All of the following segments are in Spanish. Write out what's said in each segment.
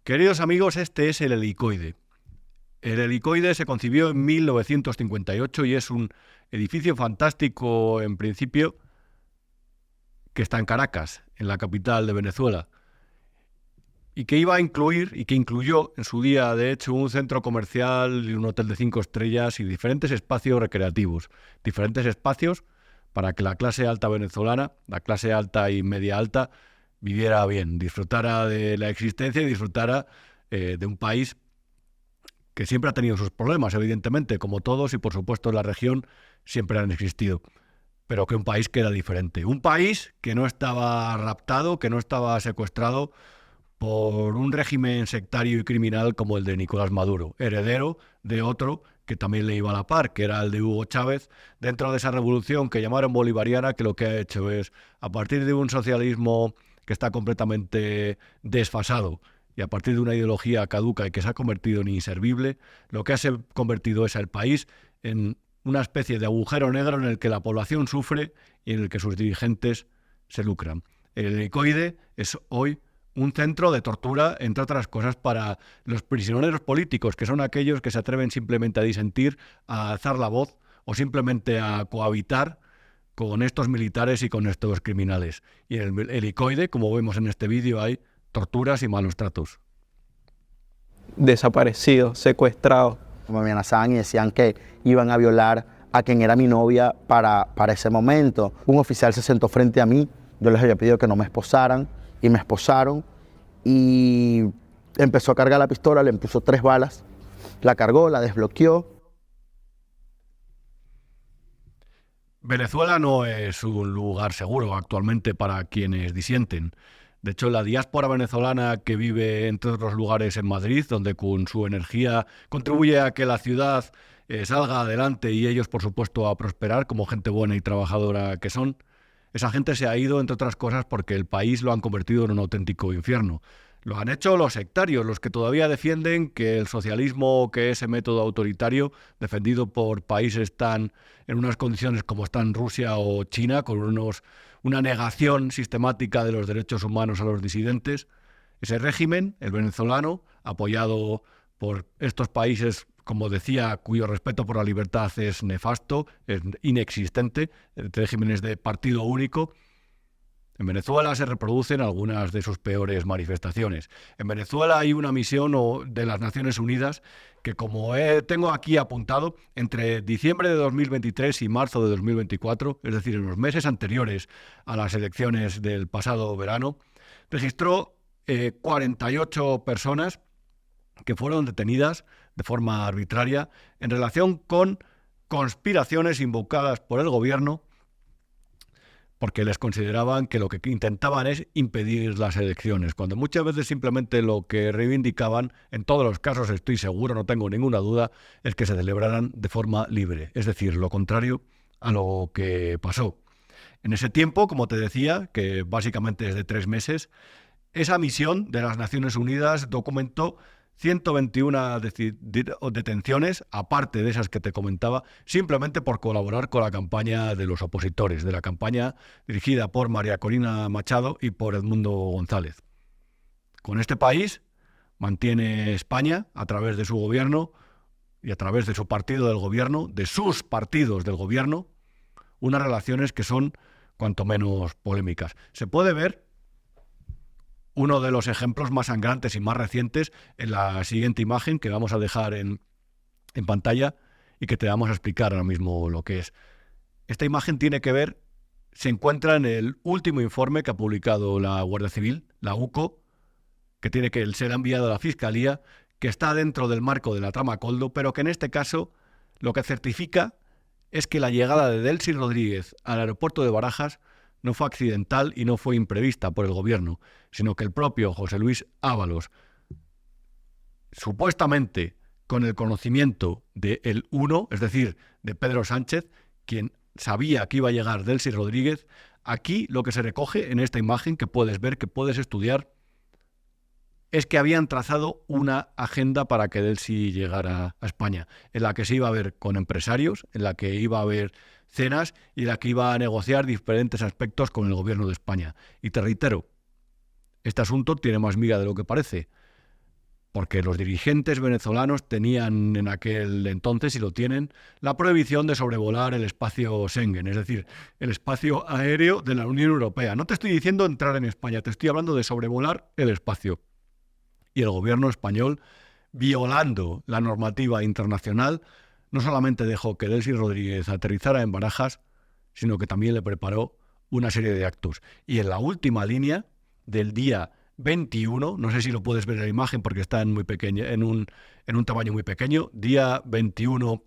Queridos amigos, este es el Helicoide. El Helicoide se concibió en 1958 y es un edificio fantástico, en principio, que está en Caracas, en la capital de Venezuela, y que iba a incluir, y que incluyó en su día, de hecho, un centro comercial y un hotel de 5 estrellas y diferentes espacios recreativos, diferentes espacios para que la clase alta venezolana, la clase alta y media alta, viviera bien, disfrutara de la existencia y disfrutara de un país que siempre ha tenido sus problemas, evidentemente, como todos, y por supuesto en la región siempre han existido, pero que un país que era diferente. Un país que no estaba raptado, que no estaba secuestrado por un régimen sectario y criminal como el de Nicolás Maduro, heredero de otro que también le iba a la par, que era el de Hugo Chávez, dentro de esa revolución que llamaron bolivariana, que lo que ha hecho es, a partir de un socialismo que está completamente desfasado y a partir de una ideología caduca y que se ha convertido en inservible, lo que ha convertido es al país en una especie de agujero negro en el que la población sufre y en el que sus dirigentes se lucran. El Helicoide es hoy un centro de tortura, entre otras cosas, para los prisioneros políticos, que son aquellos que se atreven simplemente a disentir, a alzar la voz o simplemente a cohabitar con estos militares y con estos criminales. Y en el Helicoide, como vemos en este vídeo, hay torturas y malos tratos. Desaparecidos, secuestrados. Me amenazaban y decían que iban a violar a quien era mi novia para ese momento. Un oficial se sentó frente a mí, yo les había pedido que no me esposaran y me esposaron y empezó a cargar la pistola, le puso 3 balas, la cargó, la desbloqueó. Venezuela no es un lugar seguro actualmente para quienes disienten. De hecho, la diáspora venezolana que vive entre otros lugares en Madrid, donde con su energía contribuye a que la ciudad salga adelante y ellos, por supuesto, a prosperar como gente buena y trabajadora que son, esa gente se ha ido, entre otras cosas, porque el país lo han convertido en un auténtico infierno. Lo han hecho los sectarios, los que todavía defienden que el socialismo, que ese método autoritario, defendido por países tan en unas condiciones como están Rusia o China, con una negación sistemática de los derechos humanos a los disidentes, ese régimen, el venezolano, apoyado por estos países, como decía, cuyo respeto por la libertad es nefasto, es inexistente, regímenes de partido único. En Venezuela se reproducen algunas de sus peores manifestaciones. En Venezuela hay una misión de las Naciones Unidas que, como tengo aquí apuntado, entre diciembre de 2023 y marzo de 2024, es decir, en los meses anteriores a las elecciones del pasado verano, registró 48 personas que fueron detenidas de forma arbitraria en relación con conspiraciones invocadas por el gobierno porque les consideraban que lo que intentaban es impedir las elecciones, cuando muchas veces simplemente lo que reivindicaban, en todos los casos estoy seguro, no tengo ninguna duda, es que se celebraran de forma libre, es decir, lo contrario a lo que pasó. En ese tiempo, como te decía, que básicamente es de 3 meses, esa misión de las Naciones Unidas documentó 121 detenciones, aparte de esas que te comentaba, simplemente por colaborar con la campaña de los opositores, de la campaña dirigida por María Corina Machado y por Edmundo González. Con este país mantiene España, a través de su gobierno y a través de su partido del gobierno, de sus partidos del gobierno, unas relaciones que son cuanto menos polémicas. Se puede ver uno de los ejemplos más sangrantes y más recientes en la siguiente imagen que vamos a dejar en pantalla y que te vamos a explicar ahora mismo lo que es. Esta imagen tiene que ver, se encuentra en el último informe que ha publicado la Guardia Civil, la UCO, que tiene que ser enviado a la Fiscalía, que está dentro del marco de la trama Koldo, pero que en este caso lo que certifica es que la llegada de Delcy Rodríguez al aeropuerto de Barajas no fue accidental y no fue imprevista por el gobierno, sino que el propio José Luis Ábalos, supuestamente con el conocimiento del uno, es decir, de Pedro Sánchez, quien sabía que iba a llegar Delcy Rodríguez, aquí lo que se recoge en esta imagen que puedes ver, que puedes estudiar, es que habían trazado una agenda para que Delcy llegara a España, en la que se iba a ver con empresarios, en la que iba a haber cenas y en la que iba a negociar diferentes aspectos con el gobierno de España. Y te reitero, este asunto tiene más miga de lo que parece. porque los dirigentes venezolanos tenían en aquel entonces, y lo tienen, la prohibición de sobrevolar el espacio Schengen, es decir, el espacio aéreo de la Unión Europea. No te estoy diciendo entrar en España, te estoy hablando de sobrevolar el espacio. Y el gobierno español, violando la normativa internacional, no solamente dejó que Delcy Rodríguez aterrizara en Barajas, sino que también le preparó una serie de actos. Y en la última línea del día 21, no sé si lo puedes ver en la imagen porque está en muy pequeña, en un tamaño muy pequeño, día 21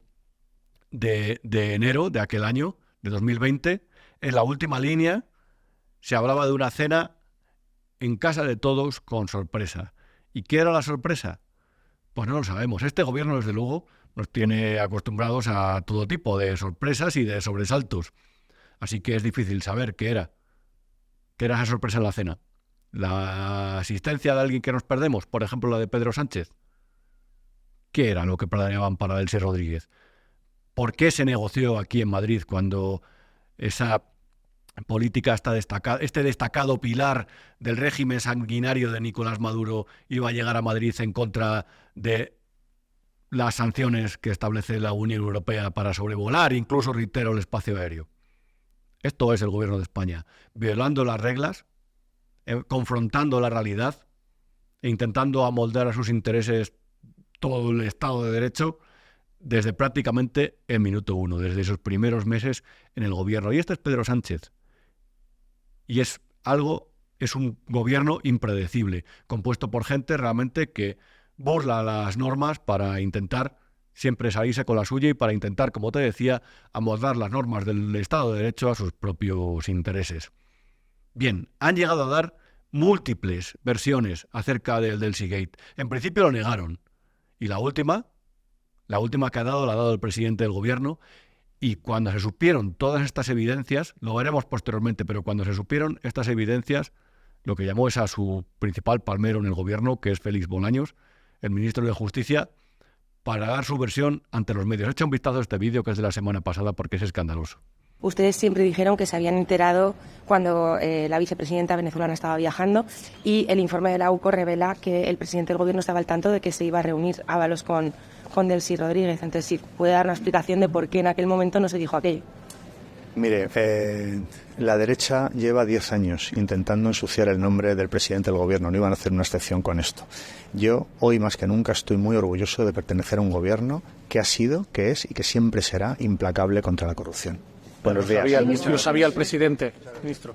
de enero de aquel año, de 2020, en la última línea se hablaba de una cena en casa de todos con sorpresa. ¿Y qué era la sorpresa? Pues no lo sabemos. Este gobierno, desde luego, nos tiene acostumbrados a todo tipo de sorpresas y de sobresaltos. Así que es difícil saber qué era. ¿Qué era esa sorpresa en la cena? ¿La asistencia de alguien que nos perdemos? Por ejemplo, la de Pedro Sánchez. ¿Qué era lo que planeaban para Delcy Rodríguez? ¿Por qué se negoció aquí en Madrid cuando esa política, este destacado pilar del régimen sanguinario de Nicolás Maduro iba a llegar a Madrid en contra de las sanciones que establece la Unión Europea para sobrevolar, incluso, reitero, el espacio aéreo? Esto es el gobierno de España, violando las reglas, confrontando la realidad e intentando amoldar a sus intereses todo el Estado de Derecho desde prácticamente el minuto uno, desde esos primeros meses en el gobierno. Y este es Pedro Sánchez. Y es un gobierno impredecible, compuesto por gente realmente que burla las normas para intentar siempre salirse con la suya y para intentar, como te decía, amoldar las normas del Estado de Derecho a sus propios intereses. Bien, han llegado a dar múltiples versiones acerca del Delsygate. En principio lo negaron. Y la última que ha dado, la ha dado el presidente del gobierno. Y cuando se supieron todas estas evidencias, lo veremos posteriormente, pero cuando se supieron estas evidencias, lo que llamó es a su principal palmero en el gobierno, que es Félix Bolaños, el ministro de Justicia, para dar su versión ante los medios. Echa un vistazo a este vídeo, que es de la semana pasada, porque es escandaloso. Ustedes siempre dijeron que se habían enterado cuando la vicepresidenta venezolana estaba viajando, y el informe de la UCO revela que el presidente del gobierno estaba al tanto de que se iba a reunir Ábalos con Delcy Rodríguez. Entonces, si puede dar una explicación de por qué en aquel momento no se dijo aquello. Mire, la derecha lleva 10 años intentando ensuciar el nombre del presidente del gobierno. No iban a hacer una excepción con esto. Yo, hoy más que nunca, estoy muy orgulloso de pertenecer a un gobierno que ha sido, que es y que siempre será implacable contra la corrupción. Buenos días. Lo sabía el presidente, ministro.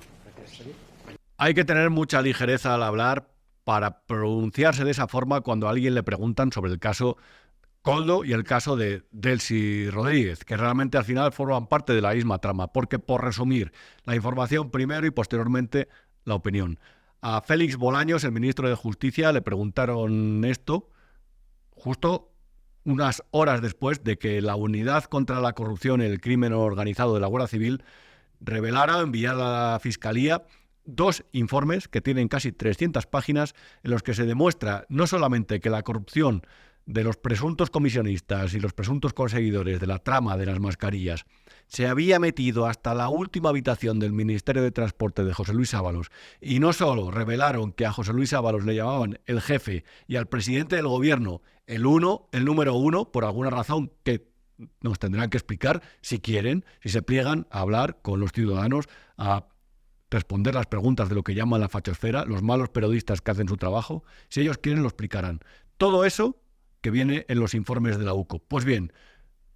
Hay que tener mucha ligereza al hablar para pronunciarse de esa forma cuando a alguien le preguntan sobre el caso Koldo y el caso de Delcy Rodríguez, que realmente al final forman parte de la misma trama, porque, por resumir, la información primero y posteriormente la opinión. A Félix Bolaños, el ministro de Justicia, le preguntaron esto justo unas horas después de que la Unidad contra la Corrupción y el Crimen Organizado de la Guardia Civil revelara o enviara a la Fiscalía 2 informes que tienen casi 300 páginas en los que se demuestra no solamente que la corrupción de los presuntos comisionistas y los presuntos conseguidores de la trama de las mascarillas se había metido hasta la última habitación del Ministerio de Transporte de José Luis Ábalos, y no solo revelaron que a José Luis Ábalos le llamaban el jefe y al presidente del gobierno el número uno, por alguna razón que nos tendrán que explicar si quieren, si se pliegan a hablar con los ciudadanos, a responder las preguntas de lo que llaman la fachosfera, los malos periodistas que hacen su trabajo. Si ellos quieren, lo explicarán. Todo eso que viene en los informes de la UCO. Pues bien,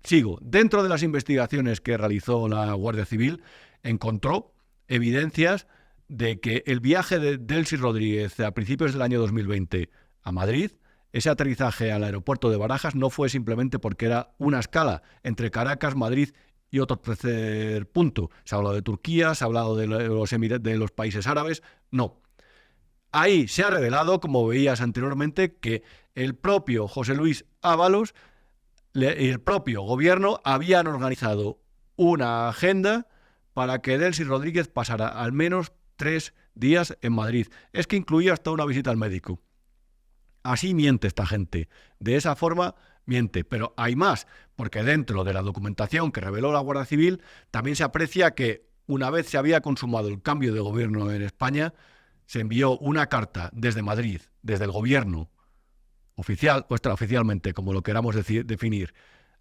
sigo. Dentro de las investigaciones que realizó la Guardia Civil, encontró evidencias de que el viaje de Delcy Rodríguez a principios del año 2020 a Madrid, ese aterrizaje al aeropuerto de Barajas, no fue simplemente porque era una escala entre Caracas, Madrid y otro tercer punto. Se ha hablado de Turquía, se ha hablado de los países árabes. No. Ahí se ha revelado, como veías anteriormente, que el propio José Luis Ábalos y el propio gobierno habían organizado una agenda para que Delcy Rodríguez pasara al menos 3 días en Madrid. Es que incluía hasta una visita al médico. Así miente esta gente. De esa forma miente. Pero hay más, porque dentro de la documentación que reveló la Guardia Civil también se aprecia que, una vez se había consumado el cambio de gobierno en España, se envió una carta desde Madrid, desde el gobierno oficial o extraoficialmente, como lo queramos definir,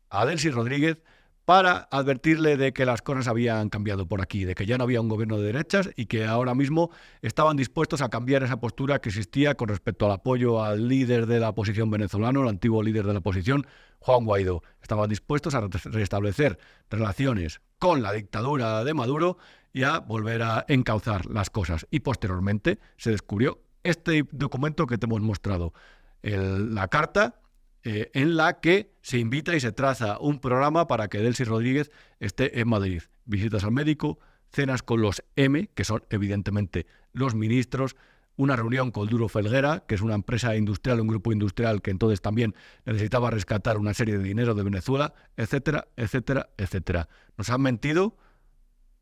a Delcy Rodríguez para advertirle de que las cosas habían cambiado por aquí, de que ya no había un gobierno de derechas y que ahora mismo estaban dispuestos a cambiar esa postura que existía con respecto al apoyo al líder de la oposición venezolano, el antiguo líder de la oposición, Juan Guaidó. Estaban dispuestos a restablecer relaciones con la dictadura de Maduro y a volver a encauzar las cosas. Y posteriormente se descubrió este documento que te hemos mostrado, la carta en la que se invita y se traza un programa para que Delcy Rodríguez esté en Madrid. Visitas al médico, cenas con los M, que son evidentemente los ministros, una reunión con Duro Felguera, que es una empresa industrial, un grupo industrial que entonces también necesitaba rescatar una serie de dinero de Venezuela, etcétera, etcétera, etcétera. Nos han mentido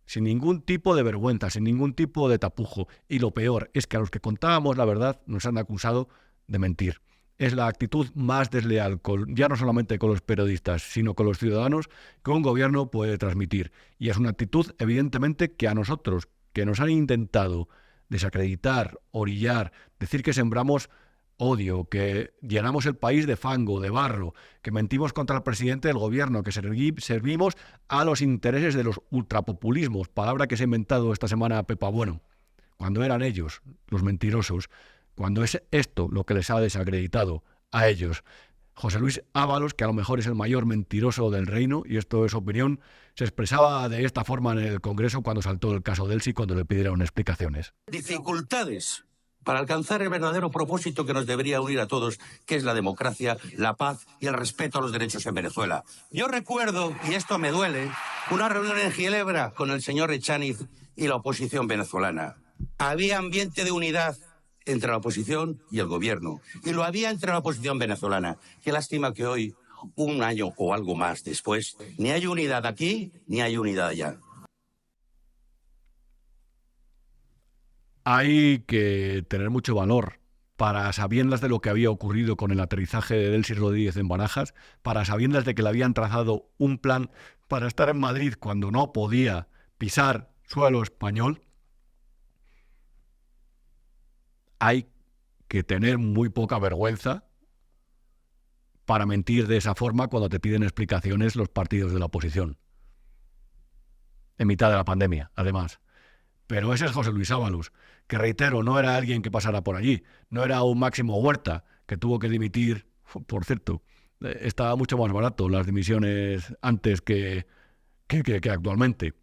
sin ningún tipo de vergüenza, sin ningún tipo de tapujo. Y lo peor es que a los que contábamos la verdad nos han acusado de mentir. Es la actitud más desleal, ya no solamente con los periodistas, sino con los ciudadanos, que un gobierno puede transmitir. Y es una actitud, evidentemente, que a nosotros, que nos han intentado desacreditar, orillar, decir que sembramos odio, que llenamos el país de fango, de barro, que mentimos contra el presidente del gobierno, que servimos a los intereses de los ultrapopulismos, palabra que se ha inventado esta semana Pepa Bueno, cuando eran ellos los mentirosos, cuando es esto lo que les ha desacreditado a ellos. José Luis Ábalos, que a lo mejor es el mayor mentiroso del reino, y esto es opinión, se expresaba de esta forma en el Congreso cuando saltó el caso Delcy, cuando le pidieron explicaciones. Dificultades para alcanzar el verdadero propósito que nos debería unir a todos, que es la democracia, la paz y el respeto a los derechos en Venezuela. Yo recuerdo, y esto me duele, una reunión en Ginebra con el señor Echaniz y la oposición venezolana. Había ambiente de unidad entre la oposición y el gobierno, y lo había entre la oposición venezolana. Qué lástima que hoy, un año o algo más después, ni hay unidad aquí, ni hay unidad allá. Hay que tener mucho valor para sabiendas de lo que había ocurrido con el aterrizaje de Delcy Rodríguez en Barajas, para sabiendas de que le habían trazado un plan para estar en Madrid cuando no podía pisar suelo español. Hay que tener muy poca vergüenza para mentir de esa forma cuando te piden explicaciones los partidos de la oposición. En mitad de la pandemia, además. Pero ese es José Luis Ábalos, que reitero, no era alguien que pasara por allí, no era un Máximo Huerta, que tuvo que dimitir, por cierto, estaba mucho más barato las dimisiones antes que actualmente.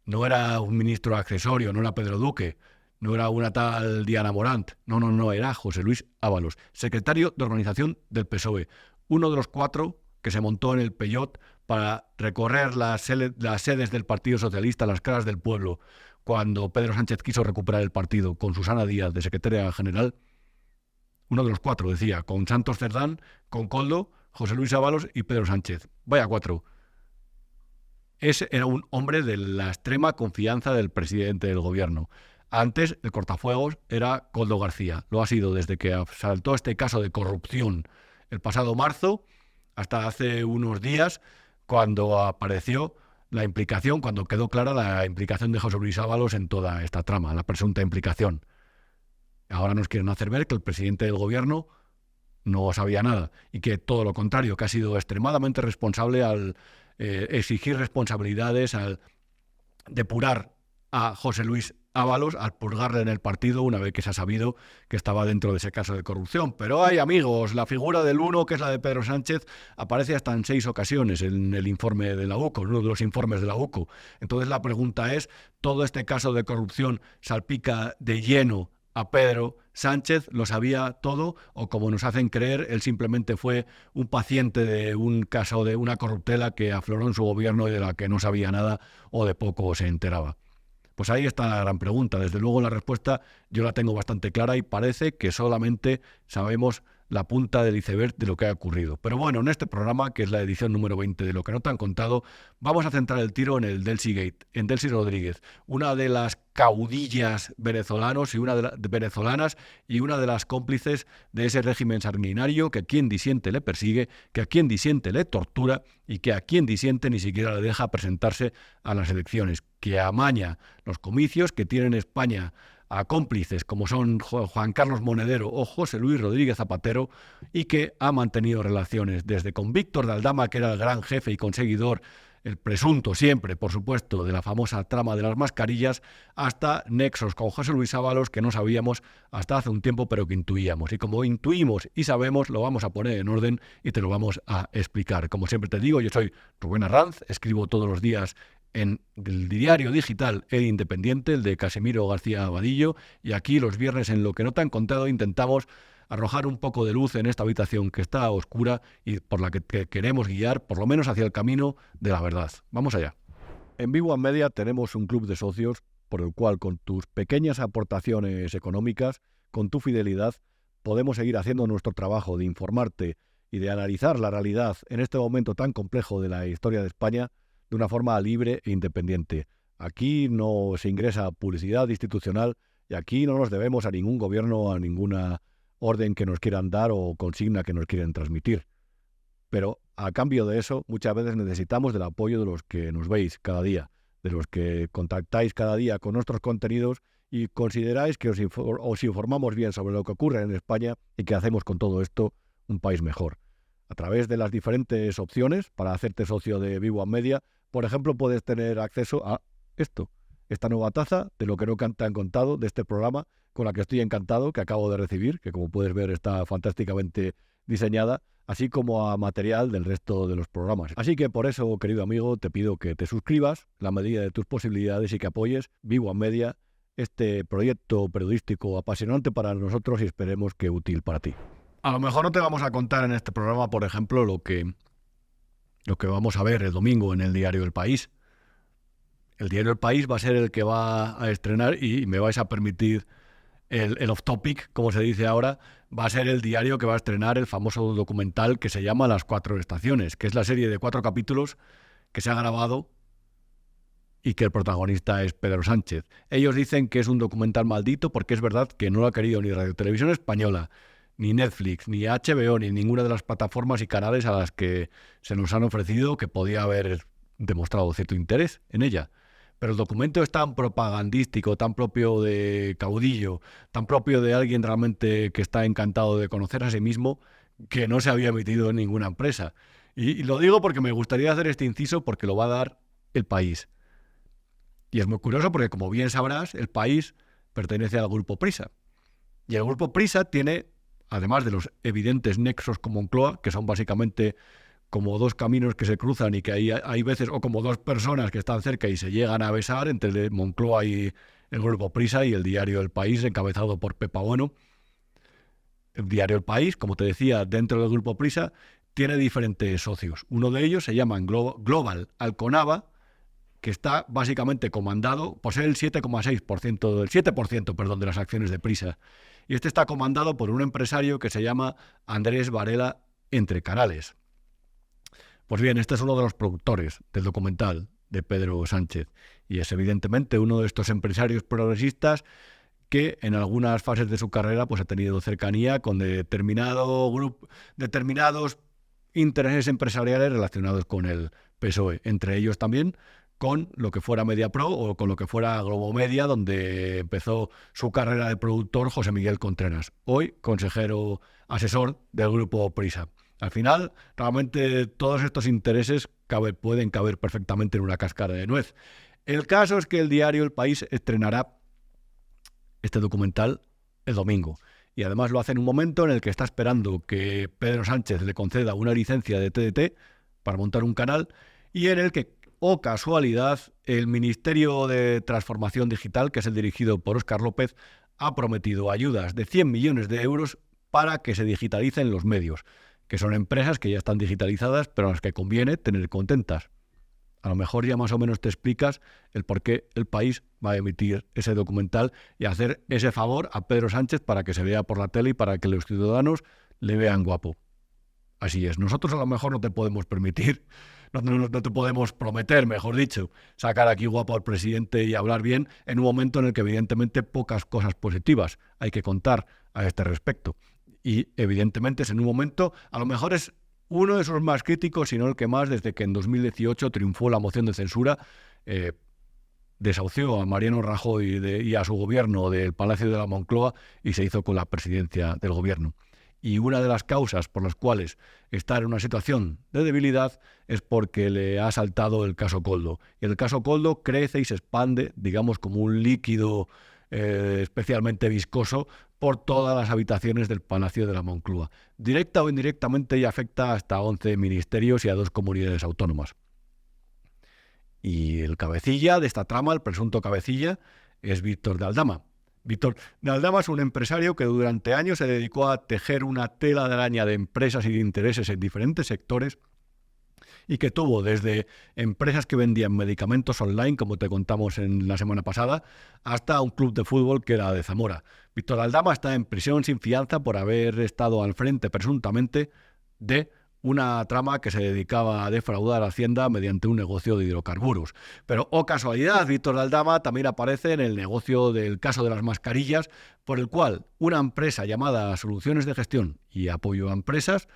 No era un ministro accesorio, no era Pedro Duque, no era una tal Diana Morant, no, era José Luis Ábalos, secretario de organización del PSOE, uno de los 4 que se montó en el Peyot para recorrer las sedes del Partido Socialista, las caras del pueblo, cuando Pedro Sánchez quiso recuperar el partido con Susana Díaz de secretaria general. Uno de los 4, decía, con Santos Cerdán, con Koldo, José Luis Ábalos y Pedro Sánchez. Vaya 4. Ese era un hombre de la extrema confianza del presidente del gobierno. Antes, el cortafuegos era Koldo García. Lo ha sido desde que saltó este caso de corrupción el pasado marzo hasta hace unos días, cuando apareció la implicación, cuando quedó clara la implicación de José Luis Ábalos en toda esta trama, la presunta implicación. Ahora nos quieren hacer ver que el presidente del gobierno no sabía nada y que todo lo contrario, que ha sido extremadamente responsable al exigir responsabilidades, al depurar a José Luis Ábalos, al purgarle en el partido una vez que se ha sabido que estaba dentro de ese caso de corrupción. Pero hay amigos, la figura del uno, que es la de Pedro Sánchez, aparece hasta en 6 ocasiones en el informe de la UCO, uno de los informes de la UCO. Entonces la pregunta es, ¿todo este caso de corrupción salpica de lleno a Pedro Sánchez? ¿Lo sabía todo? ¿O como nos hacen creer, él simplemente fue un paciente de un caso de una corruptela que afloró en su gobierno y de la que no sabía nada o de poco se enteraba? Pues ahí está la gran pregunta. Desde luego la respuesta yo la tengo bastante clara y parece que solamente sabemos la punta del iceberg de lo que ha ocurrido. Pero bueno, en este programa, que es la edición número 20 de Lo que no te han contado, vamos a centrar el tiro en el Delcy Gate, en Delcy Rodríguez, una de las caudillas venezolanas y una de las cómplices de ese régimen sanguinario que a quien disiente le persigue, que a quien disiente le tortura y que a quien disiente ni siquiera le deja presentarse a las elecciones, que amaña los comicios, que tiene en España a cómplices como son Juan Carlos Monedero o José Luis Rodríguez Zapatero, y que ha mantenido relaciones desde con Víctor de Aldama, que era el gran jefe y conseguidor, el presunto siempre, por supuesto, de la famosa trama de las mascarillas, hasta nexos con José Luis Ábalos que no sabíamos hasta hace un tiempo, pero que intuíamos. Y como intuimos y sabemos, lo vamos a poner en orden y te lo vamos a explicar. Como siempre te digo, yo soy Rubén Arranz, escribo todos los días en el diario digital El Independiente, el de Casimiro García Abadillo, y aquí los viernes en Lo que no te han contado intentamos arrojar un poco de luz en esta habitación que está oscura y por la que queremos guiar, por lo menos hacia el camino de la verdad. Vamos allá. En Big One Media tenemos un club de socios por el cual, con tus pequeñas aportaciones económicas, con tu fidelidad, podemos seguir haciendo nuestro trabajo de informarte y de analizar la realidad en este momento tan complejo de la historia de España de una forma libre e independiente. Aquí no se ingresa publicidad institucional y aquí no nos debemos a ningún gobierno, a ninguna orden que nos quieran dar o consigna que nos quieren transmitir. Pero a cambio de eso, muchas veces necesitamos del apoyo de los que nos veis cada día, de los que contactáis cada día con nuestros contenidos y consideráis que os informamos bien sobre lo que ocurre en España y que hacemos con todo esto un país mejor. A través de las diferentes opciones para hacerte socio de Big One Media, por ejemplo, puedes tener acceso a esta nueva taza de Lo que no te han contado, de este programa, con la que estoy encantado, que acabo de recibir, que como puedes ver está fantásticamente diseñada, así como a material del resto de los programas. Así que por eso, querido amigo, te pido que te suscribas en la medida de tus posibilidades y que apoyes Big One Media, este proyecto periodístico apasionante para nosotros y esperemos que útil para ti. A lo mejor no te vamos a contar en este programa, por ejemplo, lo que vamos a ver el domingo en el diario El País. El diario El País va a ser el que va a estrenar, y me vais a permitir el off-topic, como se dice ahora, va a ser el diario que va a estrenar el famoso documental que se llama Las Cuatro Estaciones, que es la serie de 4 capítulos que se ha grabado y que el protagonista es Pedro Sánchez. Ellos dicen que es un documental maldito porque es verdad que no lo ha querido ni Radio Televisión Española, ni Netflix, ni HBO, ni ninguna de las plataformas y canales a las que se nos han ofrecido, que podía haber demostrado cierto interés en ella. Pero el documento es tan propagandístico, tan propio de caudillo, tan propio de alguien realmente que está encantado de conocer a sí mismo, que no se había emitido en ninguna empresa. Y lo digo porque me gustaría hacer este inciso porque lo va a dar El País. Y es muy curioso porque, como bien sabrás, El País pertenece al Grupo Prisa. Y el Grupo Prisa tiene, además de los evidentes nexos con Moncloa, que son básicamente como dos caminos que se cruzan y que hay veces, o como dos personas que están cerca y se llegan a besar, entre Moncloa y el Grupo Prisa y el diario El País, encabezado por Pepa Bueno. El diario El País, como te decía, dentro del Grupo Prisa, tiene diferentes socios. Uno de ellos se llama Global Alconava, que está básicamente comandado, posee el 7% de las acciones de Prisa. Y este está comandado por un empresario que se llama Andrés Varela Entre Canales. Pues bien, este es uno de los productores del documental de Pedro Sánchez y es evidentemente uno de estos empresarios progresistas que en algunas fases de su carrera pues ha tenido cercanía con determinados intereses empresariales relacionados con el PSOE, entre ellos también con lo que fuera Mediapro o con lo que fuera Globomedia, donde empezó su carrera de productor José Miguel Contreras, hoy consejero asesor del Grupo Prisa. Al final, realmente todos estos intereses pueden caber perfectamente en una cáscara de nuez. El caso es que el diario El País estrenará este documental el domingo. Y además lo hace en un momento en el que está esperando que Pedro Sánchez le conceda una licencia de TDT para montar un canal y en el que, oh casualidad, el Ministerio de Transformación Digital, que es el dirigido por Óscar López, ha prometido ayudas de 100 millones de euros para que se digitalicen los medios, que son empresas que ya están digitalizadas, pero a las que conviene tener contentas. A lo mejor ya más o menos te explicas el por qué El País va a emitir ese documental y hacer ese favor a Pedro Sánchez para que se vea por la tele y para que los ciudadanos le vean guapo. Así es, nosotros a lo mejor no te podemos permitir, no te podemos prometer, mejor dicho, sacar aquí guapo al presidente y hablar bien en un momento en el que evidentemente pocas cosas positivas hay que contar a este respecto. Y evidentemente es en un momento, a lo mejor es uno de esos más críticos, sino el que más, desde que en 2018 triunfó la moción de censura desahució a Mariano Rajoy y a su gobierno del Palacio de la Moncloa y se hizo con la presidencia del gobierno. Y una de las causas por las cuales está en una situación de debilidad es porque le ha saltado el caso Koldo. Y el caso Koldo crece y se expande, digamos, como un líquido especialmente viscoso por todas las habitaciones del Palacio de la Moncloa. Directa o indirectamente ya afecta hasta 11 ministerios y a 2 comunidades autónomas. Y el cabecilla de esta trama, el presunto cabecilla, es Víctor de Aldama. Víctor de Aldama es un empresario que durante años se dedicó a tejer una tela de araña de empresas y de intereses en diferentes sectores y que tuvo desde empresas que vendían medicamentos online, como te contamos en la semana pasada, hasta un club de fútbol que era de Zamora. Víctor Aldama está en prisión sin fianza por haber estado al frente, presuntamente, de una trama que se dedicaba a defraudar a Hacienda mediante un negocio de hidrocarburos. Pero, oh casualidad, Víctor Aldama también aparece en el negocio del caso de las mascarillas, por el cual una empresa llamada Soluciones de Gestión y Apoyo a Empresas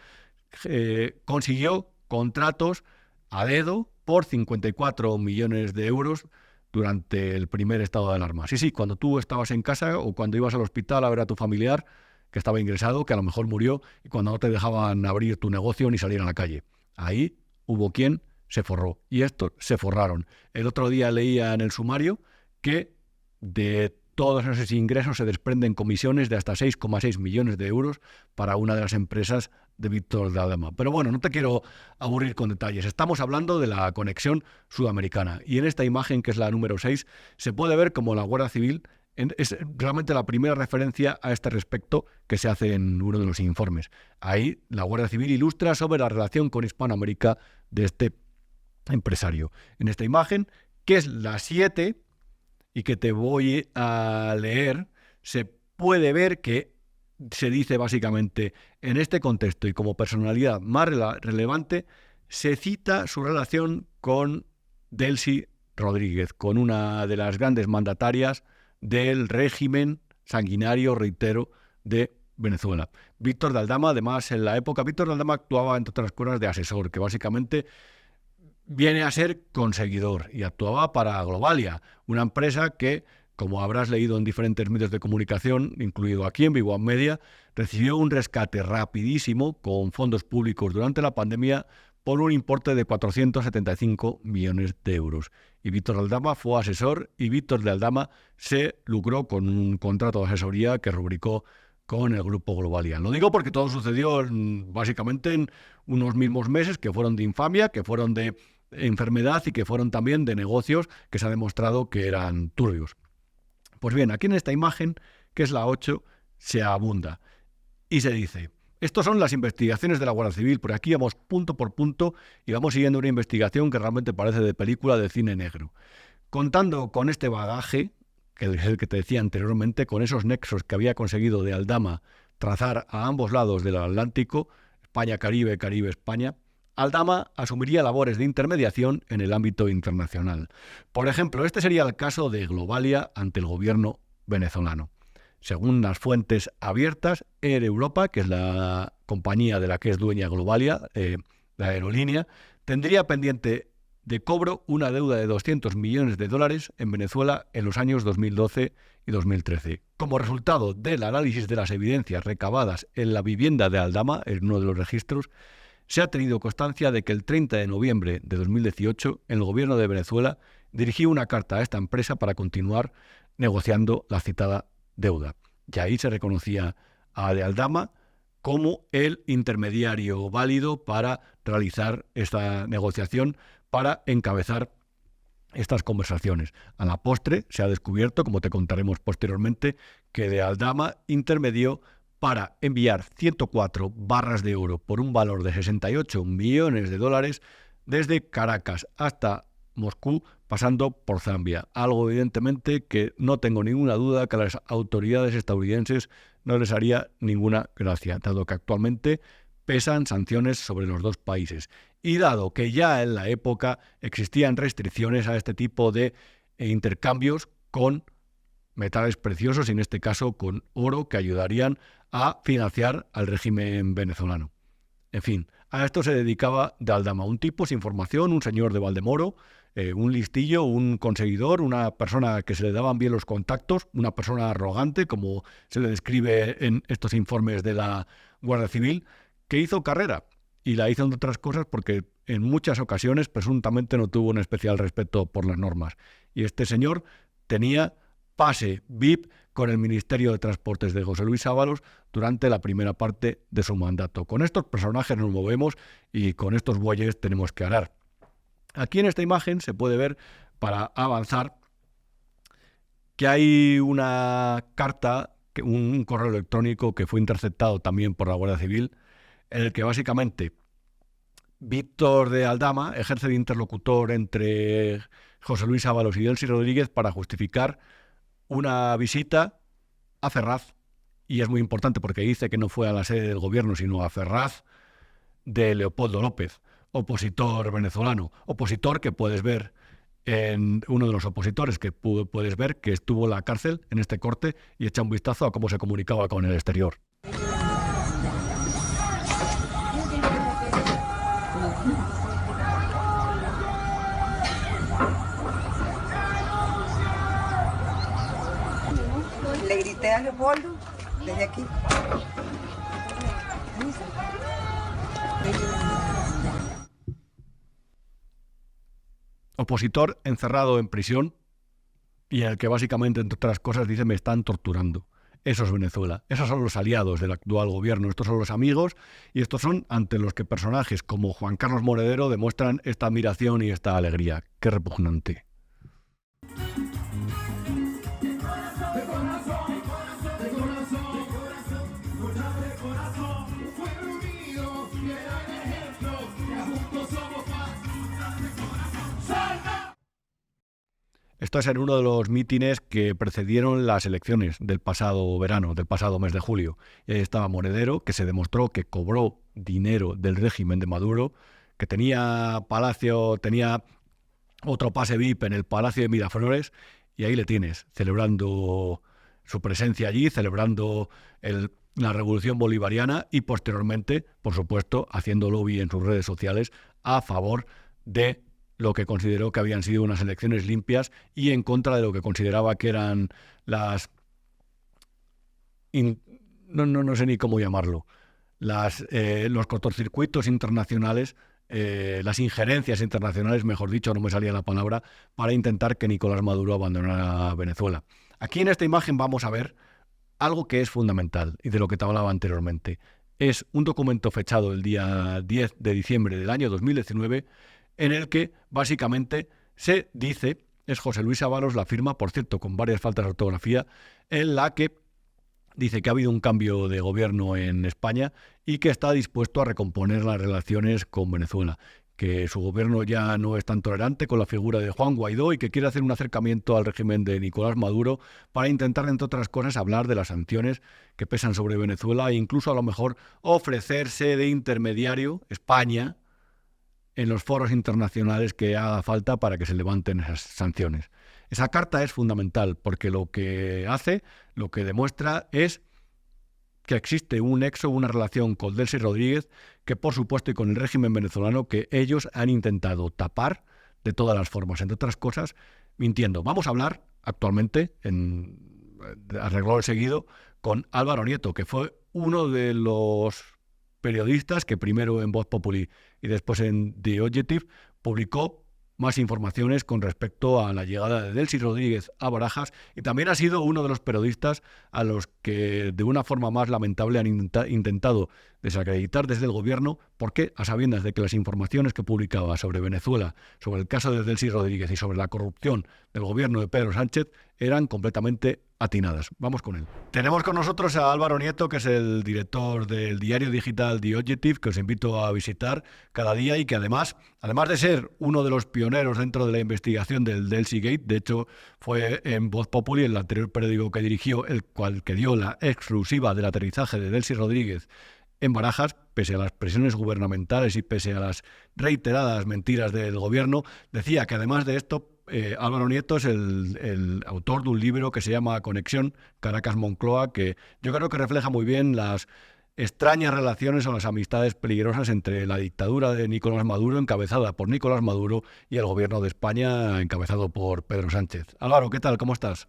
consiguió contratos a dedo por 54 millones de euros durante el primer estado de alarma. Sí, cuando tú estabas en casa o cuando ibas al hospital a ver a tu familiar que estaba ingresado, que a lo mejor murió, y cuando no te dejaban abrir tu negocio ni salir a la calle. Ahí hubo quien se forró, y estos se forraron. El otro día leía en el sumario que de todos esos ingresos se desprenden comisiones de hasta 6,6 millones de euros para una de las empresas de Víctor de Aldama. Pero bueno, no te quiero aburrir con detalles. Estamos hablando de la conexión sudamericana. Y en esta imagen, que es la número 6, se puede ver como la Guardia Civil es realmente la primera referencia a este respecto que se hace en uno de los informes. Ahí la Guardia Civil ilustra sobre la relación con Hispanoamérica de este empresario. En esta imagen, que es la 7, y que te voy a leer, se puede ver que se dice básicamente, en este contexto y como personalidad más relevante, se cita su relación con Delcy Rodríguez, con una de las grandes mandatarias del régimen sanguinario, reitero, de Venezuela. Víctor de Aldama, además, en la época, Víctor de Aldama actuaba, entre otras cosas, de asesor, que básicamente viene a ser conseguidor, y actuaba para Globalia, una empresa que, como habrás leído en diferentes medios de comunicación, incluido aquí en Vivo Media, recibió un rescate rapidísimo con fondos públicos durante la pandemia por un importe de 475 millones de euros. Y Víctor de Aldama fue asesor, y Víctor de Aldama se lucró con un contrato de asesoría que rubricó con el grupo Globalia. Lo digo porque todo sucedió básicamente en unos mismos meses que fueron de infamia, que fueron de enfermedad y que fueron también de negocios que se ha demostrado que eran turbios. Pues bien, aquí en esta imagen, que es la 8, se abunda y se dice: estas son las investigaciones de la Guardia Civil. Por aquí vamos punto por punto y vamos siguiendo una investigación que realmente parece de película de cine negro. Contando con este bagaje, que es el que te decía anteriormente, con esos nexos que había conseguido de Aldama trazar a ambos lados del Atlántico, España-Caribe, Caribe-España, Aldama asumiría labores de intermediación en el ámbito internacional. Por ejemplo, este sería el caso de Globalia ante el gobierno venezolano. Según las fuentes abiertas, Air Europa, que es la compañía de la que es dueña Globalia, la aerolínea, tendría pendiente de cobro una deuda de 200 millones de dólares en Venezuela en los años 2012 y 2013. Como resultado del análisis de las evidencias recabadas en la vivienda de Aldama, en uno de los registros, se ha tenido constancia de que el 30 de noviembre de 2018 el gobierno de Venezuela dirigió una carta a esta empresa para continuar negociando la citada deuda. Y ahí se reconocía a de Aldama como el intermediario válido para realizar esta negociación, para encabezar estas conversaciones. A la postre se ha descubierto, como te contaremos posteriormente, que de Aldama intermedió para enviar 104 barras de oro por un valor de 68 millones de dólares desde Caracas hasta Moscú, pasando por Zambia. Algo evidentemente que no tengo ninguna duda que a las autoridades estadounidenses no les haría ninguna gracia, dado que actualmente pesan sanciones sobre los dos países. Y dado que ya en la época existían restricciones a este tipo de intercambios con metales preciosos, y en este caso con oro, que ayudarían a financiar al régimen venezolano. En fin, A esto se dedicaba de Aldama, un tipo sin formación, un señor de Valdemoro, un listillo, un conseguidor, una persona que se le daban bien los contactos, una persona arrogante, como se le describe en estos informes de la Guardia Civil, que hizo carrera. Y la hizo, entre otras cosas, porque en muchas ocasiones presuntamente no tuvo un especial respeto por las normas. Y este señor tenía pase VIP con el Ministerio de Transportes de José Luis Ábalos durante la primera parte de su mandato. Con estos personajes nos movemos y con estos bueyes tenemos que arar. Aquí en esta imagen se puede ver, para avanzar, que hay una carta, un correo electrónico que fue interceptado también por la Guardia Civil, en el que básicamente Víctor de Aldama ejerce de interlocutor entre José Luis Ábalos y Delcy Rodríguez para justificar una visita a Ferraz, y es muy importante porque dice que no fue a la sede del gobierno, sino a Ferraz, de Leopoldo López, opositor venezolano, opositor que puedes ver en uno de los opositores que puedes ver que estuvo en la cárcel en este corte, y echa un vistazo a cómo se comunicaba con el exterior. Le grité a Leopoldo desde aquí. Opositor encerrado en prisión y en el que básicamente, entre otras cosas, dice: me están torturando. Eso es Venezuela. Esos son los aliados del actual gobierno. Estos son los amigos, y estos son ante los que personajes como Juan Carlos Monedero demuestran esta admiración y esta alegría. Qué repugnante. Esto es en uno de los mítines que precedieron las elecciones del pasado verano, del pasado mes de julio. Y ahí estaba Monedero, que se demostró que cobró dinero del régimen de Maduro, que tenía palacio, tenía otro pase VIP en el Palacio de Miraflores, y ahí le tienes, celebrando su presencia allí, celebrando la revolución bolivariana y posteriormente, por supuesto, haciendo lobby en sus redes sociales a favor de lo que consideró que habían sido unas elecciones limpias y en contra de lo que consideraba que eran las... no sé ni cómo llamarlo. Los cortocircuitos internacionales, las injerencias internacionales, mejor dicho, no me salía la palabra, para intentar que Nicolás Maduro abandonara Venezuela. Aquí en esta imagen vamos a ver algo que es fundamental y de lo que te hablaba anteriormente. Es un documento fechado el día 10 de diciembre del año 2019, en el que básicamente se dice, es José Luis Ábalos la firma, por cierto, con varias faltas de ortografía, en la que dice que ha habido un cambio de gobierno en España y que está dispuesto a recomponer las relaciones con Venezuela, que su gobierno ya no es tan tolerante con la figura de Juan Guaidó y que quiere hacer un acercamiento al régimen de Nicolás Maduro para intentar, entre otras cosas, hablar de las sanciones que pesan sobre Venezuela e incluso a lo mejor ofrecerse de intermediario, España, en los foros internacionales que haga falta para que se levanten esas sanciones. Esa carta es fundamental porque lo que hace, lo que demuestra es que existe un nexo, una relación con Delcy Rodríguez, que por supuesto y con el régimen venezolano, que ellos han intentado tapar de todas las formas, entre otras cosas, mintiendo. Vamos a hablar actualmente, a renglón seguido, con Álvaro Nieto, que fue uno de los periodistas que primero en Voz Populi y después en The Objective publicó más informaciones con respecto a la llegada de Delcy Rodríguez a Barajas, y también ha sido uno de los periodistas a los que de una forma más lamentable han intentado desacreditar desde el gobierno, porque a sabiendas de que las informaciones que publicaba sobre Venezuela, sobre el caso de Delcy Rodríguez y sobre la corrupción del gobierno de Pedro Sánchez eran completamente atinadas. Vamos con él. Tenemos con nosotros a Álvaro Nieto, que es el director del diario digital The Objective, que os invito a visitar cada día y que además de ser uno de los pioneros dentro de la investigación del Delcy Gate, de hecho fue en Voz Populi, el anterior periódico que dirigió, el cual que dio la exclusiva del aterrizaje de Delcy Rodríguez en Barajas, pese a las presiones gubernamentales y pese a las reiteradas mentiras del gobierno, decía que además de esto, Álvaro Nieto es el autor de un libro que se llama Conexión Caracas-Moncloa, que yo creo que refleja muy bien las extrañas relaciones o las amistades peligrosas entre la dictadura de Nicolás Maduro, encabezada por Nicolás Maduro, y el gobierno de España, encabezado por Pedro Sánchez. Álvaro, ¿qué tal? ¿Cómo estás?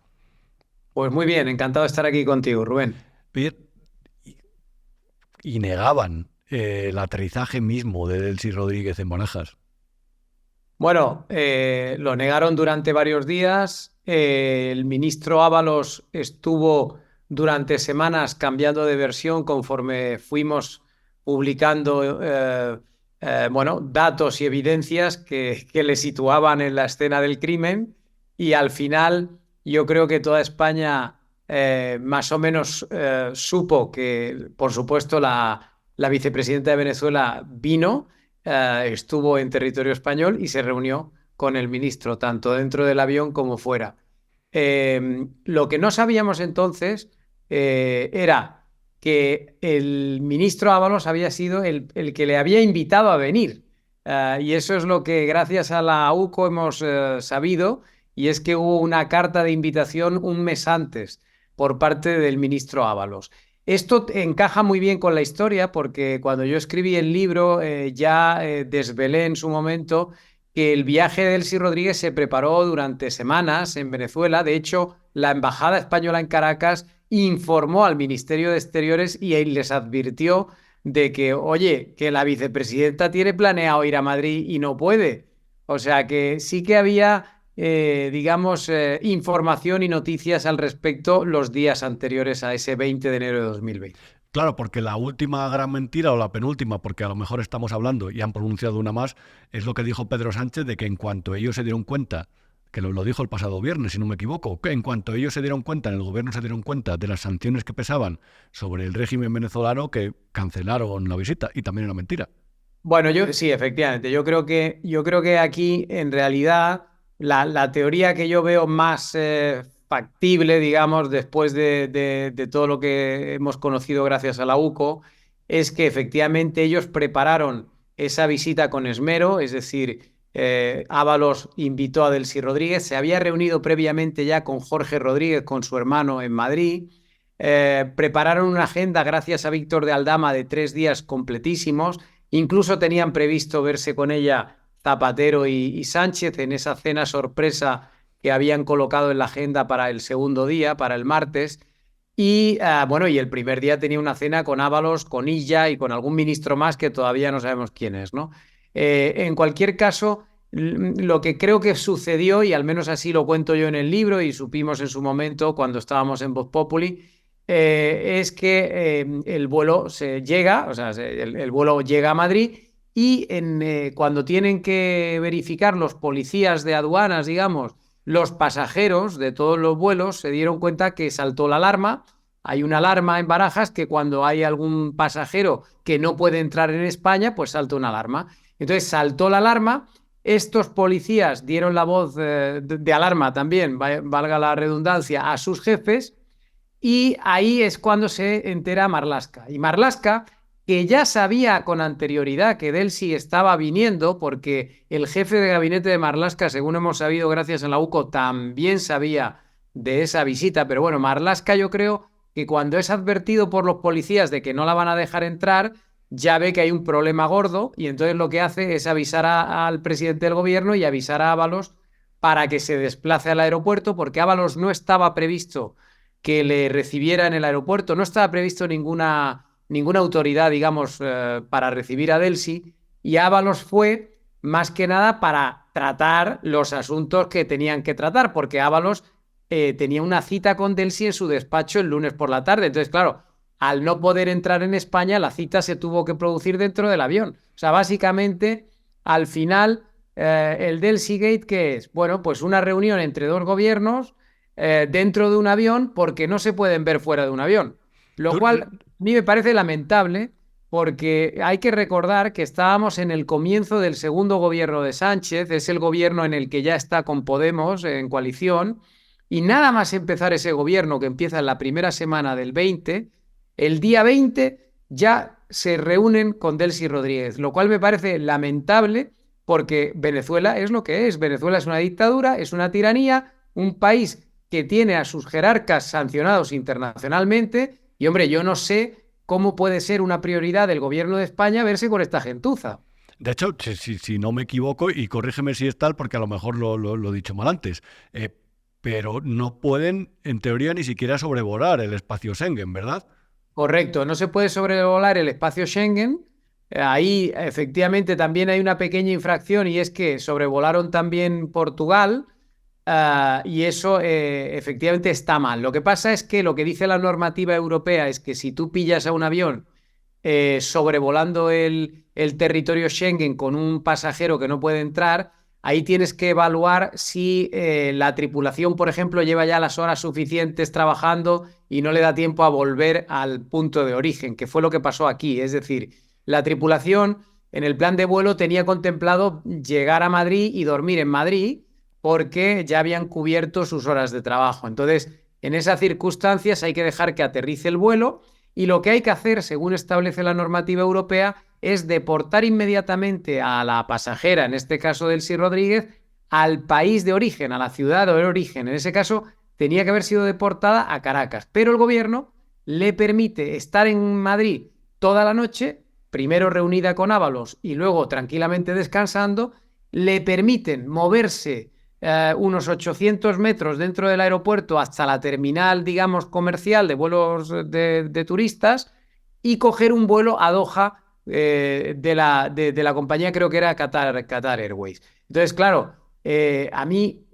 Pues muy bien, encantado de estar aquí contigo, Rubén. Oye, y negaban el aterrizaje mismo de Delcy Rodríguez en Barajas. Bueno, lo negaron durante varios días. El ministro Ábalos estuvo durante semanas cambiando de versión conforme fuimos publicando bueno, datos y evidencias que le situaban en la escena del crimen, y al final yo creo que toda España más o menos supo que, por supuesto, la vicepresidenta de Venezuela vino, estuvo en territorio español y se reunió con el ministro, tanto dentro del avión como fuera. Lo que no sabíamos entonces era que el ministro Ábalos había sido el que le había invitado a venir. Y eso es lo que gracias a la UCO hemos sabido, y es que hubo una carta de invitación un mes antes por parte del ministro Ábalos. Esto encaja muy bien con la historia porque cuando yo escribí el libro ya desvelé en su momento que el viaje de Delcy Rodríguez se preparó durante semanas en Venezuela. De hecho, la Embajada Española en Caracas informó al Ministerio de Exteriores y les advirtió de que, oye, que la vicepresidenta tiene planeado ir a Madrid y no puede. O sea que sí que había digamos, información y noticias al respecto los días anteriores a ese 20 de enero de 2020. Claro, porque la última gran mentira, o la penúltima, porque a lo mejor estamos hablando y han pronunciado una más, es lo que dijo Pedro Sánchez, de que en cuanto ellos se dieron cuenta, que lo dijo el pasado viernes, si no me equivoco, que en cuanto ellos se dieron cuenta, en el gobierno se dieron cuenta de las sanciones que pesaban sobre el régimen venezolano, que cancelaron la visita, y también era mentira. Bueno, sí, efectivamente. Yo creo que aquí, en realidad, la teoría que yo veo más factible, digamos, después de todo lo que hemos conocido gracias a la UCO, es que efectivamente ellos prepararon esa visita con esmero, es decir, Ábalos invitó a Delcy Rodríguez, se había reunido previamente ya con Jorge Rodríguez, con su hermano, en Madrid. Prepararon una agenda gracias a Víctor de Aldama de 3 días completísimos, incluso tenían previsto verse con ella Zapatero y Sánchez en esa cena sorpresa que habían colocado en la agenda para el segundo día, para el martes. Y bueno, y el primer día tenía una cena con Ábalos, con Illa y con algún ministro más que todavía no sabemos quién es, ¿no? En cualquier caso, lo que creo que sucedió, y al menos así lo cuento yo en el libro y supimos en su momento cuando estábamos en Voz Populi, es que el vuelo llega, o sea, el vuelo llega a Madrid. Y cuando tienen que verificar los policías de aduanas, digamos, los pasajeros de todos los vuelos, se dieron cuenta que saltó la alarma. Hay una alarma en Barajas que cuando hay algún pasajero que no puede entrar en España, pues salta una alarma. Entonces saltó la alarma, estos policías dieron la voz de alarma también, valga la redundancia, a sus jefes, y ahí es cuando se entera Marlaska. Y Marlaska, que ya sabía con anterioridad que Delcy estaba viniendo, porque el jefe de gabinete de Marlaska, según hemos sabido gracias a la UCO, también sabía de esa visita, pero bueno, Marlaska yo creo que cuando es advertido por los policías de que no la van a dejar entrar, ya ve que hay un problema gordo, y entonces lo que hace es avisar al presidente del gobierno y avisar a Ábalos para que se desplace al aeropuerto, porque Ábalos no estaba previsto que le recibiera en el aeropuerto, no estaba previsto ninguna autoridad, digamos, para recibir a Delcy, y Ábalos fue más que nada para tratar los asuntos que tenían que tratar, porque Ábalos tenía una cita con Delcy en su despacho el lunes por la tarde. Entonces, claro, al no poder entrar en España, la cita se tuvo que producir dentro del avión. O sea, básicamente, al final, el Delcy Gate, ¿qué es? Bueno, pues una reunión entre dos gobiernos dentro de un avión, porque no se pueden ver fuera de un avión. Lo cual a mí me parece lamentable, porque hay que recordar que estábamos en el comienzo del segundo gobierno de Sánchez, es el gobierno en el que ya está con Podemos en coalición, y nada más empezar ese gobierno, que empieza en la primera semana del 20, el día 20 ya se reúnen con Delcy Rodríguez, lo cual me parece lamentable, porque Venezuela es lo que es. Venezuela es una dictadura, es una tiranía, un país que tiene a sus jerarcas sancionados internacionalmente. Y hombre, yo no sé cómo puede ser una prioridad del gobierno de España verse con esta gentuza. De hecho, si no me equivoco, y corrígeme si es tal, porque a lo mejor lo he dicho mal antes, pero no pueden, en teoría, ni siquiera sobrevolar el espacio Schengen, ¿verdad? Correcto, no se puede sobrevolar el espacio Schengen. Ahí efectivamente también hay una pequeña infracción y es que sobrevolaron también Portugal y eso efectivamente está mal. Lo que pasa es que lo que dice la normativa europea es que si tú pillas a un avión sobrevolando el territorio Schengen con un pasajero que no puede entrar, ahí tienes que evaluar si la tripulación, por ejemplo, lleva ya las horas suficientes trabajando y no le da tiempo a volver al punto de origen, que fue lo que pasó aquí. Es decir, la tripulación en el plan de vuelo tenía contemplado llegar a Madrid y dormir en Madrid porque ya habían cubierto sus horas de trabajo. Entonces, en esas circunstancias hay que dejar que aterrice el vuelo y lo que hay que hacer, según establece la normativa europea, es deportar inmediatamente a la pasajera, en este caso Delcy Rodríguez, al país de origen, a la ciudad de origen. En ese caso, tenía que haber sido deportada a Caracas, pero el gobierno le permite estar en Madrid toda la noche, primero reunida con Ábalos y luego tranquilamente descansando, le permiten moverse unos 800 metros dentro del aeropuerto hasta la terminal, digamos, comercial de vuelos de turistas y coger un vuelo a Doha de la compañía, creo que era Qatar Airways. Entonces, claro, a mí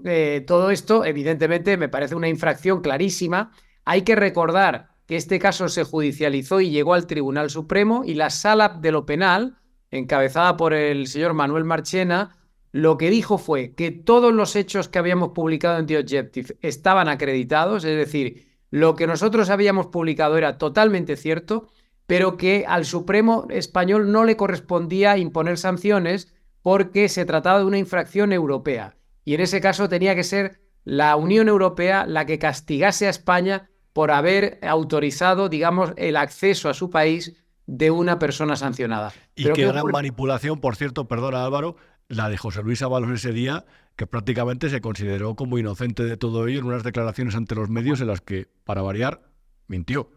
todo esto evidentemente me parece una infracción clarísima. Hay que recordar que este caso se judicializó y llegó al Tribunal Supremo y la Sala de lo Penal, encabezada por el señor Manuel Marchena, lo que dijo fue que todos los hechos que habíamos publicado en The Objective estaban acreditados, es decir, lo que nosotros habíamos publicado era totalmente cierto, pero que al Supremo español no le correspondía imponer sanciones porque se trataba de una infracción europea. Y en ese caso tenía que ser la Unión Europea la que castigase a España por haber autorizado, digamos, el acceso a su país de una persona sancionada. Y pero qué gran manipulación, por cierto, perdona Álvaro, la de José Luis Ábalos ese día, que prácticamente se consideró como inocente de todo ello en unas declaraciones ante los medios en las que, para variar, mintió.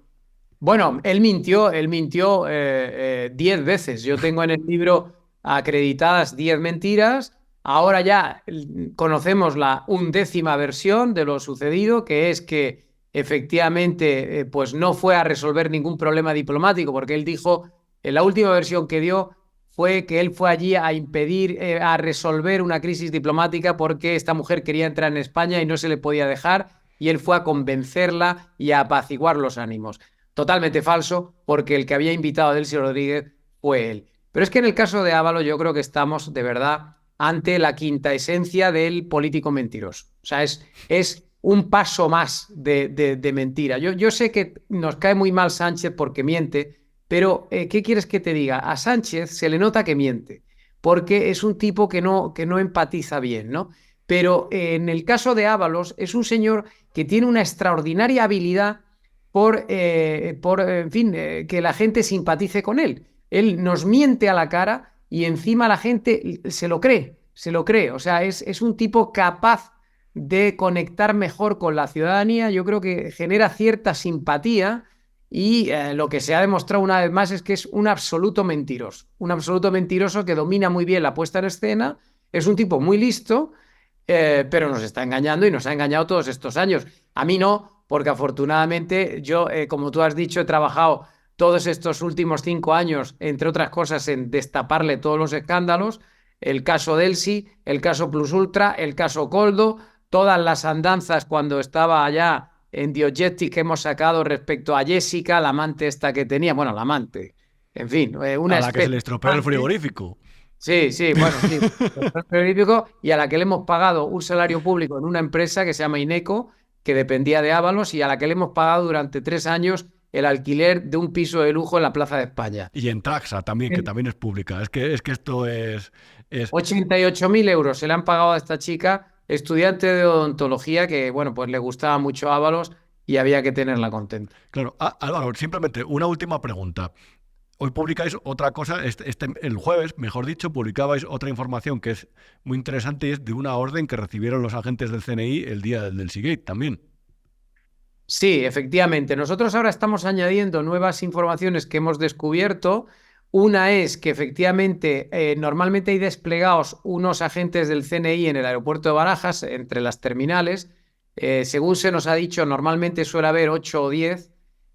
Bueno, él mintió 10 veces. Yo tengo en el libro acreditadas 10 mentiras. Ahora ya conocemos la 11ª versión de lo sucedido, que es que efectivamente pues no fue a resolver ningún problema diplomático, porque él dijo, en la última versión que dio, fue que él fue allí a impedir, a resolver una crisis diplomática porque esta mujer quería entrar en España y no se le podía dejar, y él fue a convencerla y a apaciguar los ánimos. Totalmente falso, porque el que había invitado a Delcy Rodríguez fue él. Pero es que en el caso de Ábalos yo creo que estamos de verdad ante la quinta esencia del político mentiroso. O sea, es un paso más de mentira. Yo sé que nos cae muy mal Sánchez porque miente, pero ¿qué quieres que te diga? A Sánchez se le nota que miente, porque es un tipo que no empatiza bien, ¿no? Pero en el caso de Ábalos es un señor que tiene una extraordinaria habilidad por que la gente simpatice con él. Él nos miente a la cara y encima la gente se lo cree. O sea, es un tipo capaz de conectar mejor con la ciudadanía. Yo creo que genera cierta simpatía. Y lo que se ha demostrado una vez más es que es un absoluto mentiroso que domina muy bien la puesta en escena, es un tipo muy listo, pero nos está engañando y nos ha engañado todos estos años. A mí no, porque afortunadamente yo, como tú has dicho, he trabajado todos estos últimos 5 años, entre otras cosas, en destaparle todos los escándalos, el caso Delcy, el caso Plus Ultra, el caso Coldo, todas las andanzas cuando estaba allá en The Objective que hemos sacado respecto a Jessica, la amante esta que tenía, bueno, la amante, en fin, una a la que se le estropeó el frigorífico. Sí, bueno, sí, el frigorífico, y a la que le hemos pagado un salario público en una empresa que se llama Ineco, que dependía de Ábalos, y a la que le hemos pagado durante 3 años el alquiler de un piso de lujo en la Plaza de España. Y en Traxa también, que también es pública. Es que esto es... 88.000 euros se le han pagado a esta chica, estudiante de odontología, que bueno, pues le gustaba mucho a Ábalos y había que tenerla contenta. Claro, Álvaro, simplemente una última pregunta. Hoy publicáis otra cosa, el jueves, mejor dicho, publicabais otra información que es muy interesante y es de una orden que recibieron los agentes del CNI el día del Seagate también. Sí, efectivamente. Nosotros ahora estamos añadiendo nuevas informaciones que hemos descubierto. Una es que efectivamente normalmente hay desplegados unos agentes del CNI en el aeropuerto de Barajas, entre las terminales. Según se nos ha dicho, normalmente suele haber 8 o 10.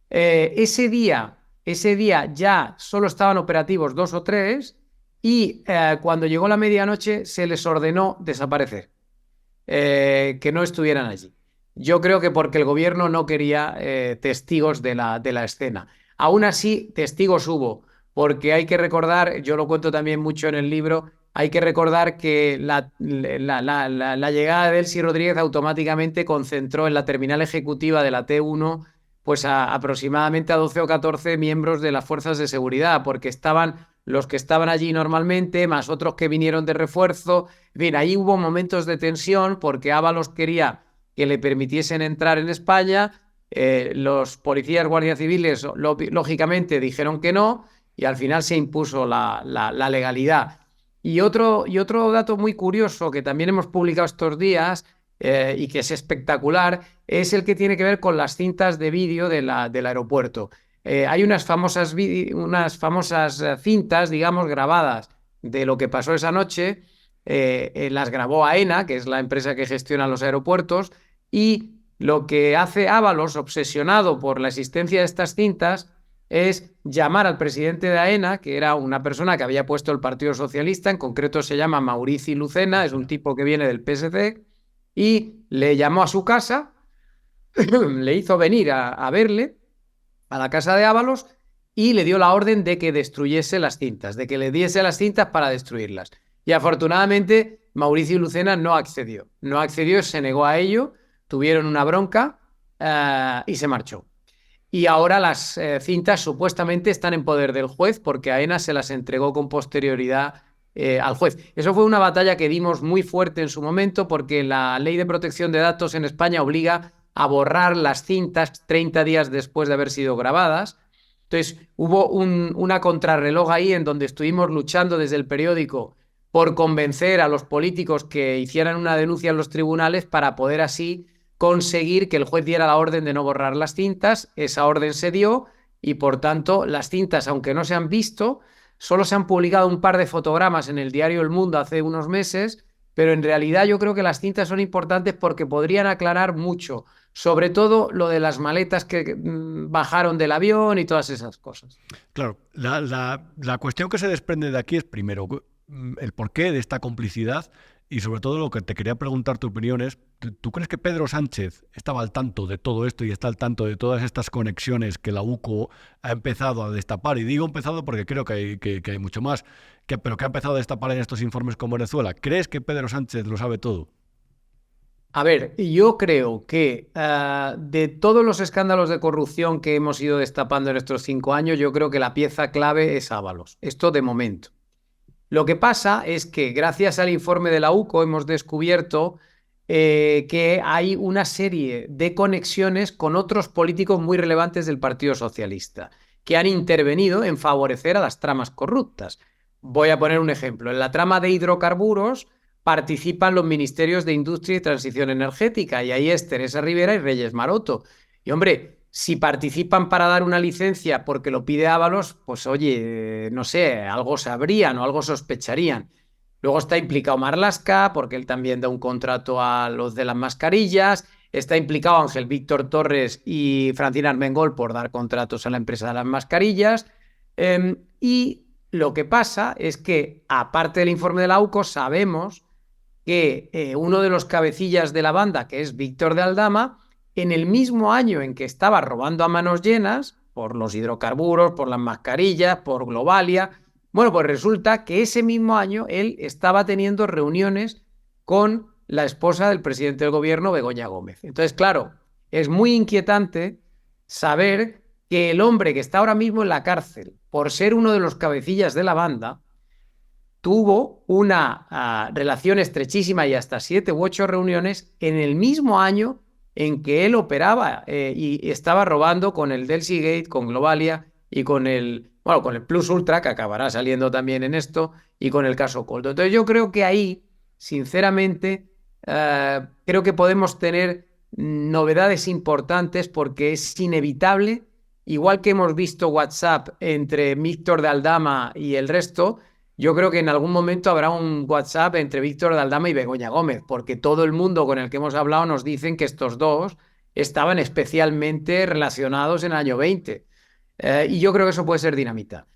Ese día ya solo estaban operativos 2 o 3 y cuando llegó la medianoche se les ordenó desaparecer, que no estuvieran allí. Yo creo que porque el gobierno no quería testigos de la escena. Aún así, testigos hubo, porque hay que recordar, yo lo cuento también mucho en el libro, hay que recordar que la llegada de Delcy Rodríguez automáticamente concentró en la terminal ejecutiva de la T1 pues aproximadamente a 12 o 14 miembros de las fuerzas de seguridad, porque estaban los que estaban allí normalmente, más otros que vinieron de refuerzo. En fin, ahí hubo momentos de tensión porque Ábalos quería que le permitiesen entrar en España. Los policías guardias civiles, lógicamente, dijeron que no y al final se impuso la legalidad. Y otro dato muy curioso que también hemos publicado estos días y que es espectacular es el que tiene que ver con las cintas de vídeo del aeropuerto. Hay unas famosas cintas, digamos, grabadas de lo que pasó esa noche. Las grabó AENA, que es la empresa que gestiona los aeropuertos, y lo que hace Ábalos, obsesionado por la existencia de estas cintas, es llamar al presidente de AENA, que era una persona que había puesto el Partido Socialista, en concreto se llama Maurici Lucena, es un tipo que viene del PSC, y le llamó a su casa, le hizo venir a verle a la casa de Ábalos y le dio la orden de que destruyese las cintas, de que le diese las cintas para destruirlas. Y afortunadamente Mauricio Lucena no accedió, se negó a ello, tuvieron una bronca y se marchó. Y ahora las cintas supuestamente están en poder del juez porque AENA se las entregó con posterioridad al juez. Eso fue una batalla que dimos muy fuerte en su momento porque la ley de protección de datos en España obliga a borrar las cintas 30 días después de haber sido grabadas. Entonces hubo una contrarreloj ahí en donde estuvimos luchando desde el periódico por convencer a los políticos que hicieran una denuncia en los tribunales para poder así conseguir que el juez diera la orden de no borrar las cintas. Esa orden se dio y por tanto las cintas, aunque no se han visto, solo se han publicado un par de fotogramas en el diario El Mundo hace unos meses, pero en realidad yo creo que las cintas son importantes porque podrían aclarar mucho, sobre todo lo de las maletas que bajaron del avión y todas esas cosas. Claro, la cuestión que se desprende de aquí es, primero, el porqué de esta complicidad y sobre todo lo que te quería preguntar tu opinión es, ¿tú crees que Pedro Sánchez estaba al tanto de todo esto y está al tanto de todas estas conexiones que la UCO ha empezado a destapar? Y digo empezado porque creo que hay mucho más, pero que ha empezado a destapar en estos informes con Venezuela. ¿Crees que Pedro Sánchez lo sabe todo? A ver, yo creo que de todos los escándalos de corrupción que hemos ido destapando en estos 5 años, yo creo que la pieza clave es Ábalos. Esto de momento. Lo que pasa es que gracias al informe de la UCO hemos descubierto que hay una serie de conexiones con otros políticos muy relevantes del Partido Socialista que han intervenido en favorecer a las tramas corruptas. Voy a poner un ejemplo. En la trama de hidrocarburos participan los ministerios de Industria y Transición Energética y ahí es Teresa Rivera y Reyes Maroto. Y hombre, si participan para dar una licencia porque lo pide Ábalos, pues oye, no sé, algo sabrían o algo sospecharían. Luego está implicado Marlaska porque él también da un contrato a los de las mascarillas. Está implicado Ángel Víctor Torres y Francina Armengol por dar contratos a la empresa de las mascarillas. Y lo que pasa es que, aparte del informe de la UCO, sabemos que uno de los cabecillas de la banda, que es Víctor de Aldama, en el mismo año en que estaba robando a manos llenas, por los hidrocarburos, por las mascarillas, por Globalia, bueno, pues resulta que ese mismo año él estaba teniendo reuniones con la esposa del presidente del gobierno, Begoña Gómez. Entonces, claro, es muy inquietante saber que el hombre que está ahora mismo en la cárcel por ser uno de los cabecillas de la banda tuvo una relación estrechísima y hasta 7 u 8 reuniones en el mismo año en que él operaba y estaba robando con el Delcy Gate, con Globalia y con el Plus Ultra, que acabará saliendo también en esto, y con el caso Coldo. Entonces yo creo que ahí, sinceramente, creo que podemos tener novedades importantes porque es inevitable, igual que hemos visto WhatsApp entre Víctor de Aldama y el resto, yo creo que en algún momento habrá un WhatsApp entre Víctor de Aldama y Begoña Gómez, porque todo el mundo con el que hemos hablado nos dicen que estos dos estaban especialmente relacionados en el año 20. Y yo creo que eso puede ser dinamita.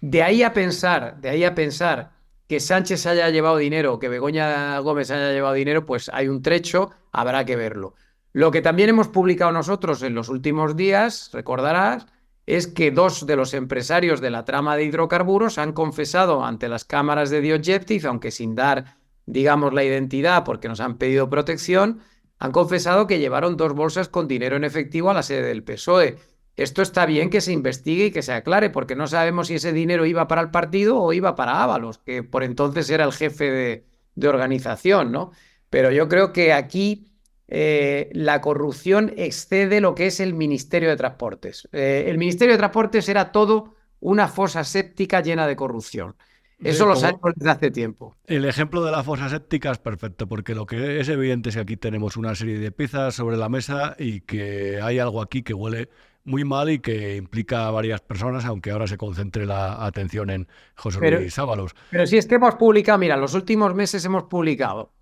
De ahí a pensar que Sánchez haya llevado dinero, que Begoña Gómez haya llevado dinero, pues hay un trecho, habrá que verlo. Lo que también hemos publicado nosotros en los últimos días, recordarás, es que dos de los empresarios de la trama de hidrocarburos han confesado ante las cámaras de The Objective, aunque sin dar, digamos, la identidad porque nos han pedido protección, han confesado que llevaron 2 bolsas con dinero en efectivo a la sede del PSOE. Esto está bien que se investigue y que se aclare, porque no sabemos si ese dinero iba para el partido o iba para Ábalos, que por entonces era el jefe de organización, ¿no? Pero yo creo que aquí la corrupción excede lo que es el Ministerio de Transportes. El Ministerio de Transportes era todo una fosa séptica llena de corrupción. Eso lo sabemos desde hace tiempo. El ejemplo de la fosa séptica es perfecto, porque lo que es evidente es que aquí tenemos una serie de piezas sobre la mesa y que hay algo aquí que huele muy mal y que implica a varias personas, aunque ahora se concentre la atención en José Luis Ábalos. Pero si es que hemos publicado, mira, los últimos meses hemos publicado,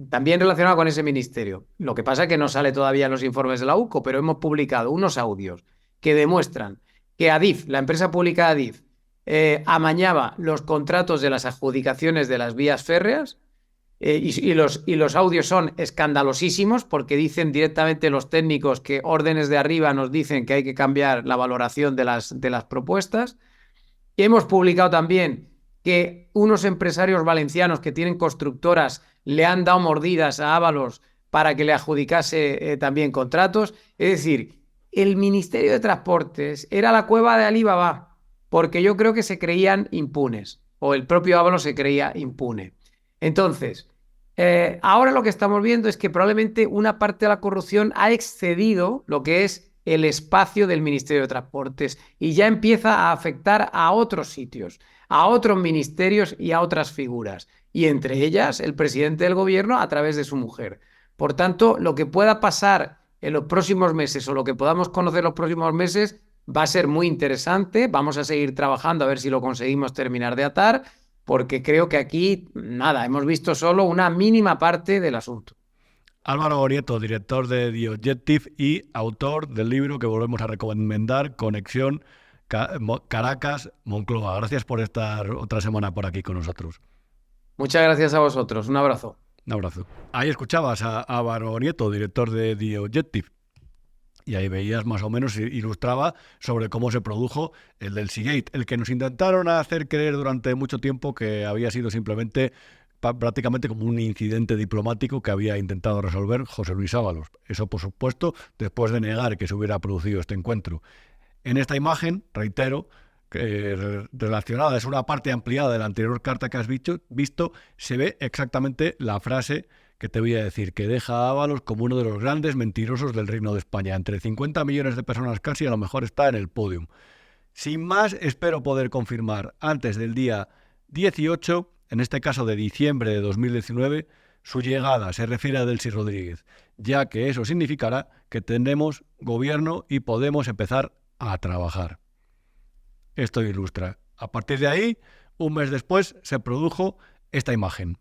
también relacionado con ese ministerio. Lo que pasa es que no sale todavía en los informes de la UCO, pero hemos publicado unos audios que demuestran que Adif, la empresa pública Adif, amañaba los contratos de las adjudicaciones de las vías férreas. Y los audios son escandalosísimos porque dicen directamente los técnicos que órdenes de arriba nos dicen que hay que cambiar la valoración de las propuestas. Y hemos publicado también que unos empresarios valencianos que tienen constructoras le han dado mordidas a Ábalos para que le adjudicase también contratos. Es decir, el Ministerio de Transportes era la cueva de Alibaba, porque yo creo que se creían impunes, o el propio Ábalos se creía impune. Entonces, ahora lo que estamos viendo es que probablemente una parte de la corrupción ha excedido lo que es el espacio del Ministerio de Transportes y ya empieza a afectar a otros sitios, a otros ministerios y a otras figuras, y entre ellas el presidente del gobierno a través de su mujer. Por tanto, lo que pueda pasar en los próximos meses o lo que podamos conocer los próximos meses va a ser muy interesante. Vamos a seguir trabajando a ver si lo conseguimos terminar de atar, porque creo que aquí, nada, hemos visto solo una mínima parte del asunto. Álvaro Nieto, director de The Objective y autor del libro que volvemos a recomendar, Conexión Caracas-Moncloa. Gracias por estar otra semana por aquí con nosotros. Muchas gracias a vosotros. Un abrazo. Un abrazo. Ahí escuchabas a Álvaro Nieto, director de The Objective. Y ahí veías más o menos, ilustraba sobre cómo se produjo el del Seagate, el que nos intentaron hacer creer durante mucho tiempo que había sido simplemente prácticamente como un incidente diplomático que había intentado resolver José Luis Ábalos. Eso, por supuesto, después de negar que se hubiera producido este encuentro. En esta imagen, reitero, relacionada, es una parte ampliada de la anterior carta que has visto, se ve exactamente la frase que te voy a decir, que deja a Ábalos como uno de los grandes mentirosos del Reino de España. Entre 50 millones de personas casi, a lo mejor está en el podium. Sin más, espero poder confirmar antes del día 18, en este caso de diciembre de 2019, su llegada. Se refiere a Delcy Rodríguez, ya que eso significará que tendremos gobierno y podemos empezar a trabajar. Esto ilustra. A partir de ahí, un mes después, se produjo esta imagen.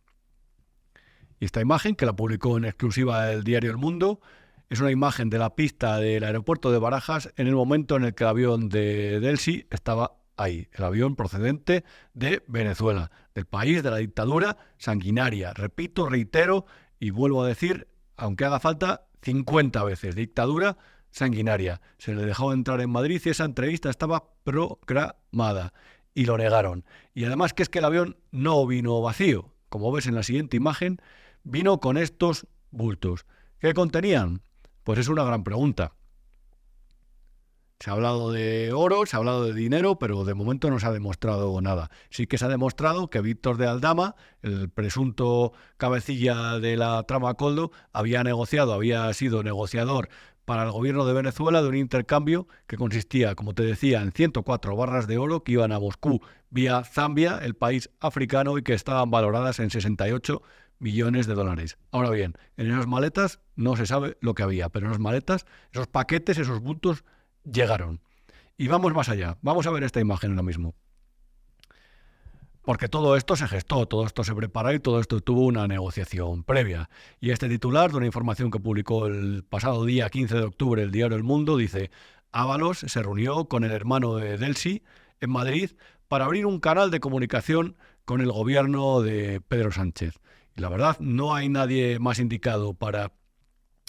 Y esta imagen, que la publicó en exclusiva el diario El Mundo, es una imagen de la pista del aeropuerto de Barajas en el momento en el que el avión de Delcy estaba ahí. El avión procedente de Venezuela, del país de la dictadura sanguinaria. Repito, reitero y vuelvo a decir, aunque haga falta, 50 veces. Dictadura sanguinaria. Se le dejó entrar en Madrid y esa entrevista estaba programada. Y lo negaron. Y además que es que el avión no vino vacío. Como ves en la siguiente imagen, vino con estos bultos. ¿Qué contenían? Pues es una gran pregunta. Se ha hablado de oro, se ha hablado de dinero, pero de momento no se ha demostrado nada. Sí que se ha demostrado que Víctor de Aldama, el presunto cabecilla de la trama Coldo, había sido negociador para el gobierno de Venezuela de un intercambio que consistía, como te decía, en 104 barras de oro que iban a Moscú vía Zambia, el país africano, y que estaban valoradas en 68 millones de dólares. Ahora bien, en esas maletas no se sabe lo que había, pero en esas maletas, esos paquetes, esos bultos llegaron. Y vamos más allá. Vamos a ver esta imagen ahora mismo. Porque todo esto se gestó, todo esto se preparó y todo esto tuvo una negociación previa. Y este titular de una información que publicó el pasado día 15 de octubre el diario El Mundo dice: Ábalos se reunió con el hermano de Delcy en Madrid para abrir un canal de comunicación con el gobierno de Pedro Sánchez. Y la verdad, no hay nadie más indicado para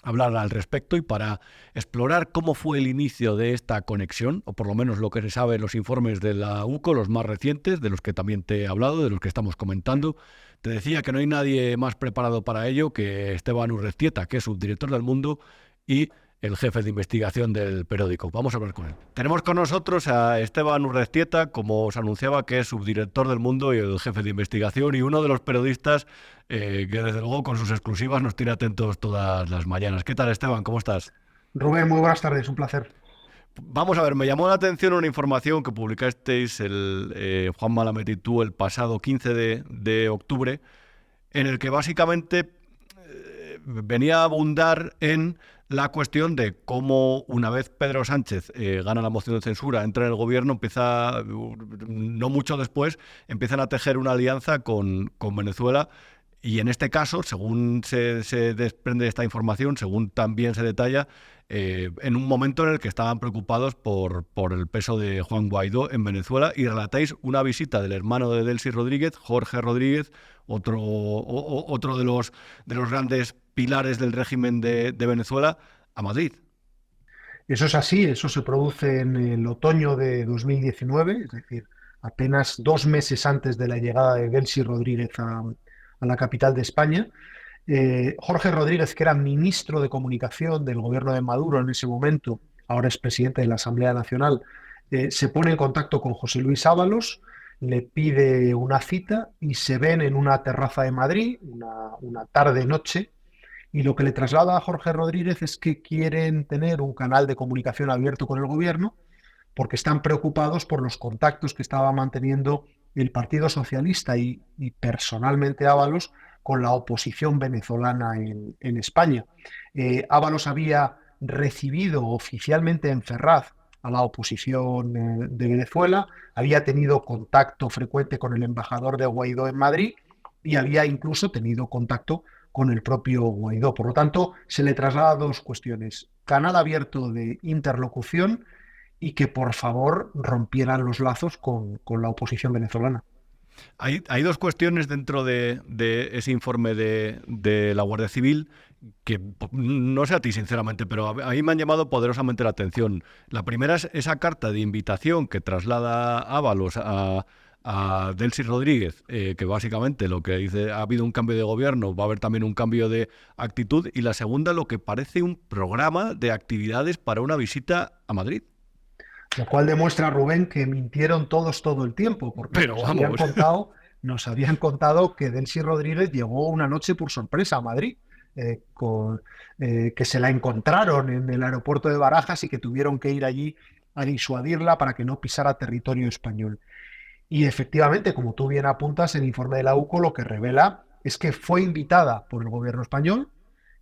hablar al respecto y para explorar cómo fue el inicio de esta conexión, o por lo menos lo que se sabe en los informes de la UCO, los más recientes, de los que también te he hablado, de los que estamos comentando. Te decía que no hay nadie más preparado para ello que Esteban Urrestieta, que es subdirector del Mundo y el jefe de investigación del periódico. Vamos a hablar con él. Tenemos con nosotros a Esteban Urrestieta, como os anunciaba, que es subdirector del Mundo y el jefe de investigación y uno de los periodistas que desde luego con sus exclusivas nos tiene atentos todas las mañanas. ¿Qué tal, Esteban? ¿Cómo estás? Rubén, muy buenas tardes, un placer. Vamos a ver, me llamó la atención una información que publicasteis Juan Malamet y tú el pasado 15 de octubre, en el que básicamente venía a abundar en la cuestión de cómo una vez Pedro Sánchez gana la moción de censura, entra en el gobierno, no mucho después, empiezan a tejer una alianza con Venezuela. Y en este caso, según se desprende esta información, según también se detalla, en un momento en el que estaban preocupados por el peso de Juan Guaidó en Venezuela, y relatáis una visita del hermano de Delcy Rodríguez, Jorge Rodríguez, otro de los grandes pilares del régimen de Venezuela, a Madrid. Eso es así, eso se produce en el otoño de 2019, es decir, apenas 2 meses antes de la llegada de Delcy Rodríguez a la capital de España. Jorge Rodríguez, que era ministro de Comunicación del gobierno de Maduro en ese momento, ahora es presidente de la Asamblea Nacional, se pone en contacto con José Luis Ábalos, le pide una cita y se ven en una terraza de Madrid, una tarde-noche, y lo que le traslada a Jorge Rodríguez es que quieren tener un canal de comunicación abierto con el gobierno porque están preocupados por los contactos que estaba manteniendo el Partido Socialista y personalmente Ábalos con la oposición venezolana en España. Ábalos había recibido oficialmente en Ferraz a la oposición de Venezuela, había tenido contacto frecuente con el embajador de Guaidó en Madrid y había incluso tenido contacto con el propio Guaidó. Por lo tanto, se le traslada 2 cuestiones: canal abierto de interlocución y que por favor rompieran los lazos con la oposición venezolana. Hay 2 cuestiones dentro de ese informe de la Guardia Civil que no sé a ti sinceramente, pero a mí me han llamado poderosamente la atención. La primera es esa carta de invitación que traslada Ábalos a Delcy Rodríguez, que básicamente lo que dice: ha habido un cambio de gobierno, va a haber también un cambio de actitud. Y la segunda, lo que parece un programa de actividades para una visita a Madrid. Lo cual demuestra, Rubén, que mintieron todos todo el tiempo, porque nos habían contado que Delcy Rodríguez llegó una noche por sorpresa a Madrid, que se la encontraron en el aeropuerto de Barajas y que tuvieron que ir allí a disuadirla para que no pisara territorio español. Y efectivamente, como tú bien apuntas, el informe de la UCO lo que revela es que fue invitada por el gobierno español,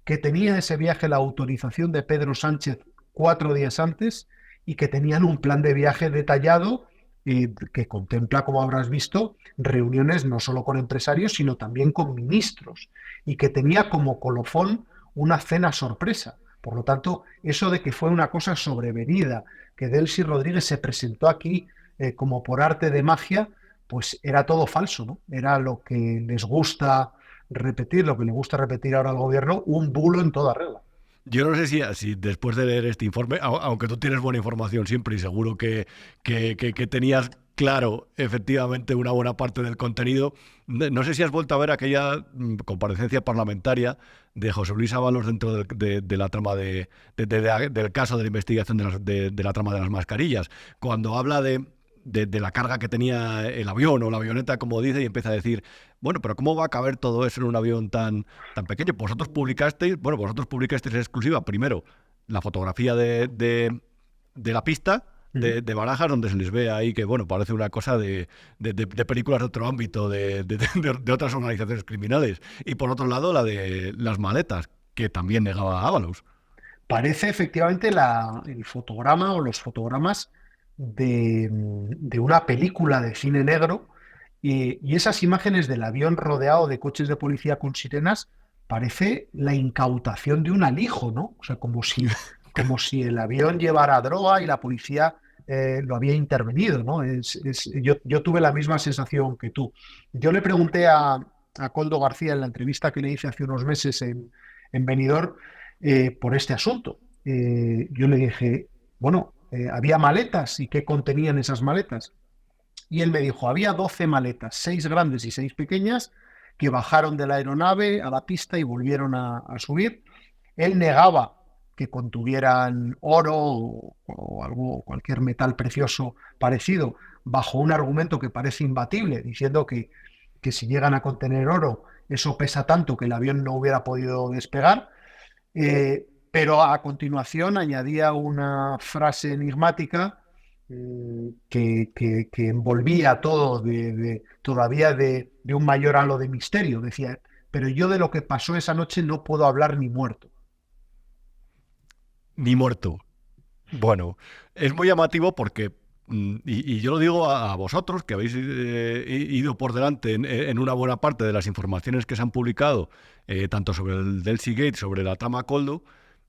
que tenía ese viaje la autorización de Pedro Sánchez 4 días antes y que tenían un plan de viaje detallado que contempla, como habrás visto, reuniones no solo con empresarios, sino también con ministros, y que tenía como colofón una cena sorpresa. Por lo tanto, eso de que fue una cosa sobrevenida, que Delcy Rodríguez se presentó aquí como por arte de magia, pues era todo falso, ¿no? Era lo que les gusta repetir, lo que le gusta repetir ahora al gobierno, un bulo en toda regla. Yo no sé si después de leer este informe, aunque tú tienes buena información siempre y seguro que tenías claro efectivamente una buena parte del contenido, no sé si has vuelto a ver aquella comparecencia parlamentaria de José Luis Ábalos dentro de la trama del caso de la investigación de la trama de las mascarillas, cuando habla de la carga que tenía el avión o la avioneta, como dice, y empieza a decir: bueno, pero ¿cómo va a caber todo eso en un avión tan pequeño? Vosotros publicasteis en exclusiva, primero, la fotografía de la pista, de Barajas, donde se les ve ahí que, bueno, parece una cosa de películas de otro ámbito, de otras organizaciones criminales. Y por otro lado, la de las maletas, que también negaba Ábalos. Parece efectivamente el fotograma o los fotogramas de una película de cine negro, y esas imágenes del avión rodeado de coches de policía con sirenas parece la incautación de un alijo, ¿no? O sea, como si el avión llevara droga y la policía lo había intervenido, ¿no? Yo tuve la misma sensación que tú. Yo le pregunté a Koldo García en la entrevista que le hice hace unos meses en Benidorm por este asunto. Yo le dije, bueno, ¿había maletas? ¿Y qué contenían esas maletas? Y él me dijo, había 12 maletas, 6 grandes y 6 pequeñas, que bajaron de la aeronave a la pista y volvieron a subir. Él negaba que contuvieran oro o cualquier metal precioso parecido, bajo un argumento que parece imbatible, diciendo que si llegan a contener oro, eso pesa tanto que el avión no hubiera podido despegar. Pero a continuación añadía una frase enigmática que envolvía todo todavía de un mayor halo de misterio. Decía, pero yo de lo que pasó esa noche no puedo hablar ni muerto. Ni muerto. Bueno, es muy llamativo porque, y yo lo digo a vosotros, que habéis ido por delante en una buena parte de las informaciones que se han publicado, tanto sobre el Delcy Gate, sobre la trama Koldo.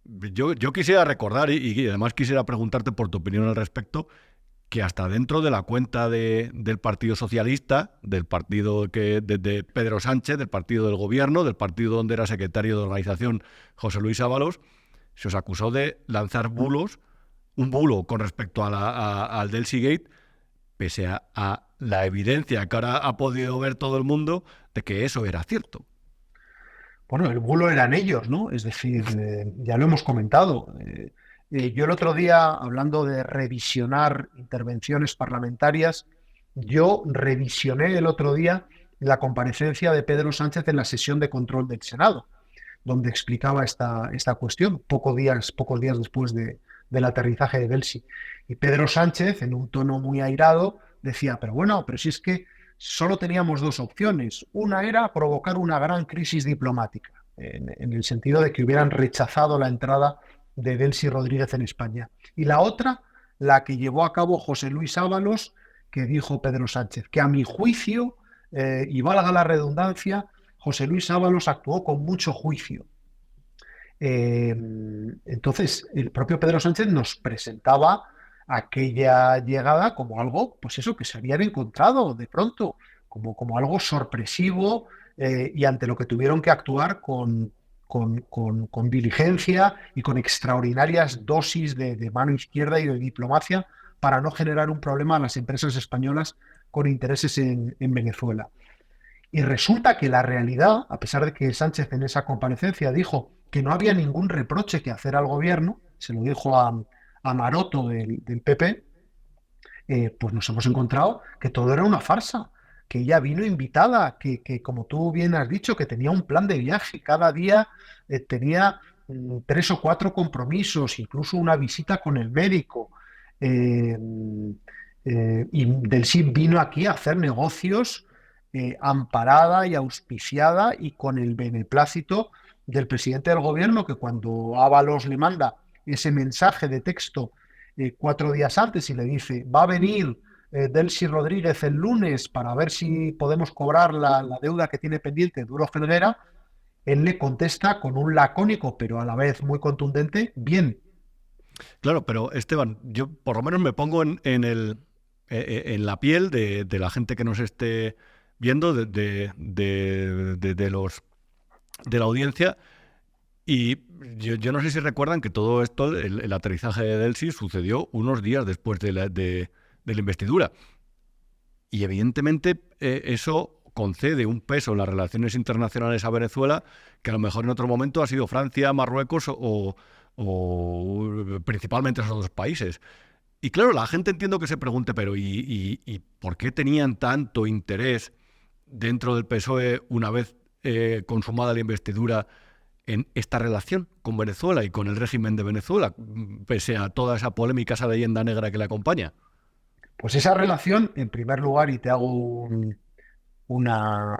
Yo quisiera recordar, y además quisiera preguntarte por tu opinión al respecto, que hasta dentro de la cuenta del Partido Socialista, del partido de Pedro Sánchez, del partido del gobierno, del partido donde era secretario de organización José Luis Ábalos, se os acusó de lanzar bulos, un bulo con respecto al Delcy Gate, pese a la evidencia que ahora ha podido ver todo el mundo de que eso era cierto. Bueno, el bulo eran ellos, ¿no? Es decir, ya lo hemos comentado. Yo el otro día, hablando de revisionar intervenciones parlamentarias, yo revisioné el otro día la comparecencia de Pedro Sánchez en la sesión de control del Senado, donde explicaba esta cuestión, pocos días después del aterrizaje de Delcy. Y Pedro Sánchez, en un tono muy airado, decía, pero si es que solo teníamos 2 opciones. Una era provocar una gran crisis diplomática, en el sentido de que hubieran rechazado la entrada de Delcy Rodríguez en España. Y la otra, la que llevó a cabo José Luis Ábalos, que dijo Pedro Sánchez, que a mi juicio, y valga la redundancia, José Luis Ábalos actuó con mucho juicio. Entonces, el propio Pedro Sánchez nos presentaba aquella llegada como algo, pues eso, que se habían encontrado de pronto, como algo sorpresivo, y ante lo que tuvieron que actuar con diligencia y con extraordinarias dosis de mano izquierda y de diplomacia para no generar un problema a las empresas españolas con intereses en Venezuela. Y resulta que la realidad, a pesar de que Sánchez en esa comparecencia dijo que no había ningún reproche que hacer al gobierno, se lo dijo a Maroto del PP, pues nos hemos encontrado que todo era una farsa, que ella vino invitada, que como tú bien has dicho, que tenía un plan de viaje, cada día tenía 3 o 4 compromisos, incluso una visita con el médico, y Delcy vino aquí a hacer negocios amparada y auspiciada y con el beneplácito del presidente del gobierno, que cuando Ábalos le manda ese mensaje de texto 4 días antes y le dice, va a venir Delcy Rodríguez el lunes para ver si podemos cobrar la deuda que tiene pendiente Duro Felguera, él le contesta con un lacónico, pero a la vez muy contundente, bien. Claro, pero Esteban, yo por lo menos me pongo en la piel de la gente que nos esté viendo, de la audiencia, y yo no sé si recuerdan que todo esto, el aterrizaje de Delcy, sucedió unos días después de la investidura. Y evidentemente eso concede un peso en las relaciones internacionales a Venezuela que a lo mejor en otro momento ha sido Francia, Marruecos o principalmente esos 2 países. Y claro, la gente entiendo que se pregunte, pero ¿y por qué tenían tanto interés dentro del PSOE, una vez consumada la investidura, en esta relación con Venezuela y con el régimen de Venezuela, pese a toda esa polémica, esa leyenda negra que le acompaña? Pues esa relación, en primer lugar, y te hago una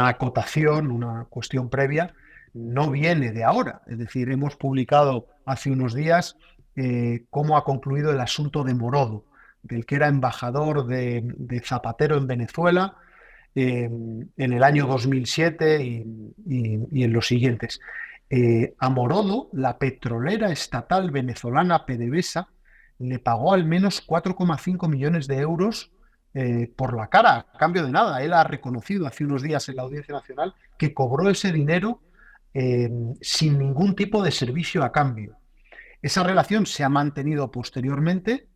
acotación, una cuestión previa, no viene de ahora. Es decir, hemos publicado hace unos días cómo ha concluido el asunto de Morodo, del que era embajador de Zapatero en Venezuela en el año 2007 y en los siguientes. A Morodo, la petrolera estatal venezolana PDVSA le pagó al menos 4,5 millones de euros por la cara, a cambio de nada. Él ha reconocido hace unos días en la Audiencia Nacional que cobró ese dinero sin ningún tipo de servicio a cambio. Esa relación se ha mantenido posteriormente.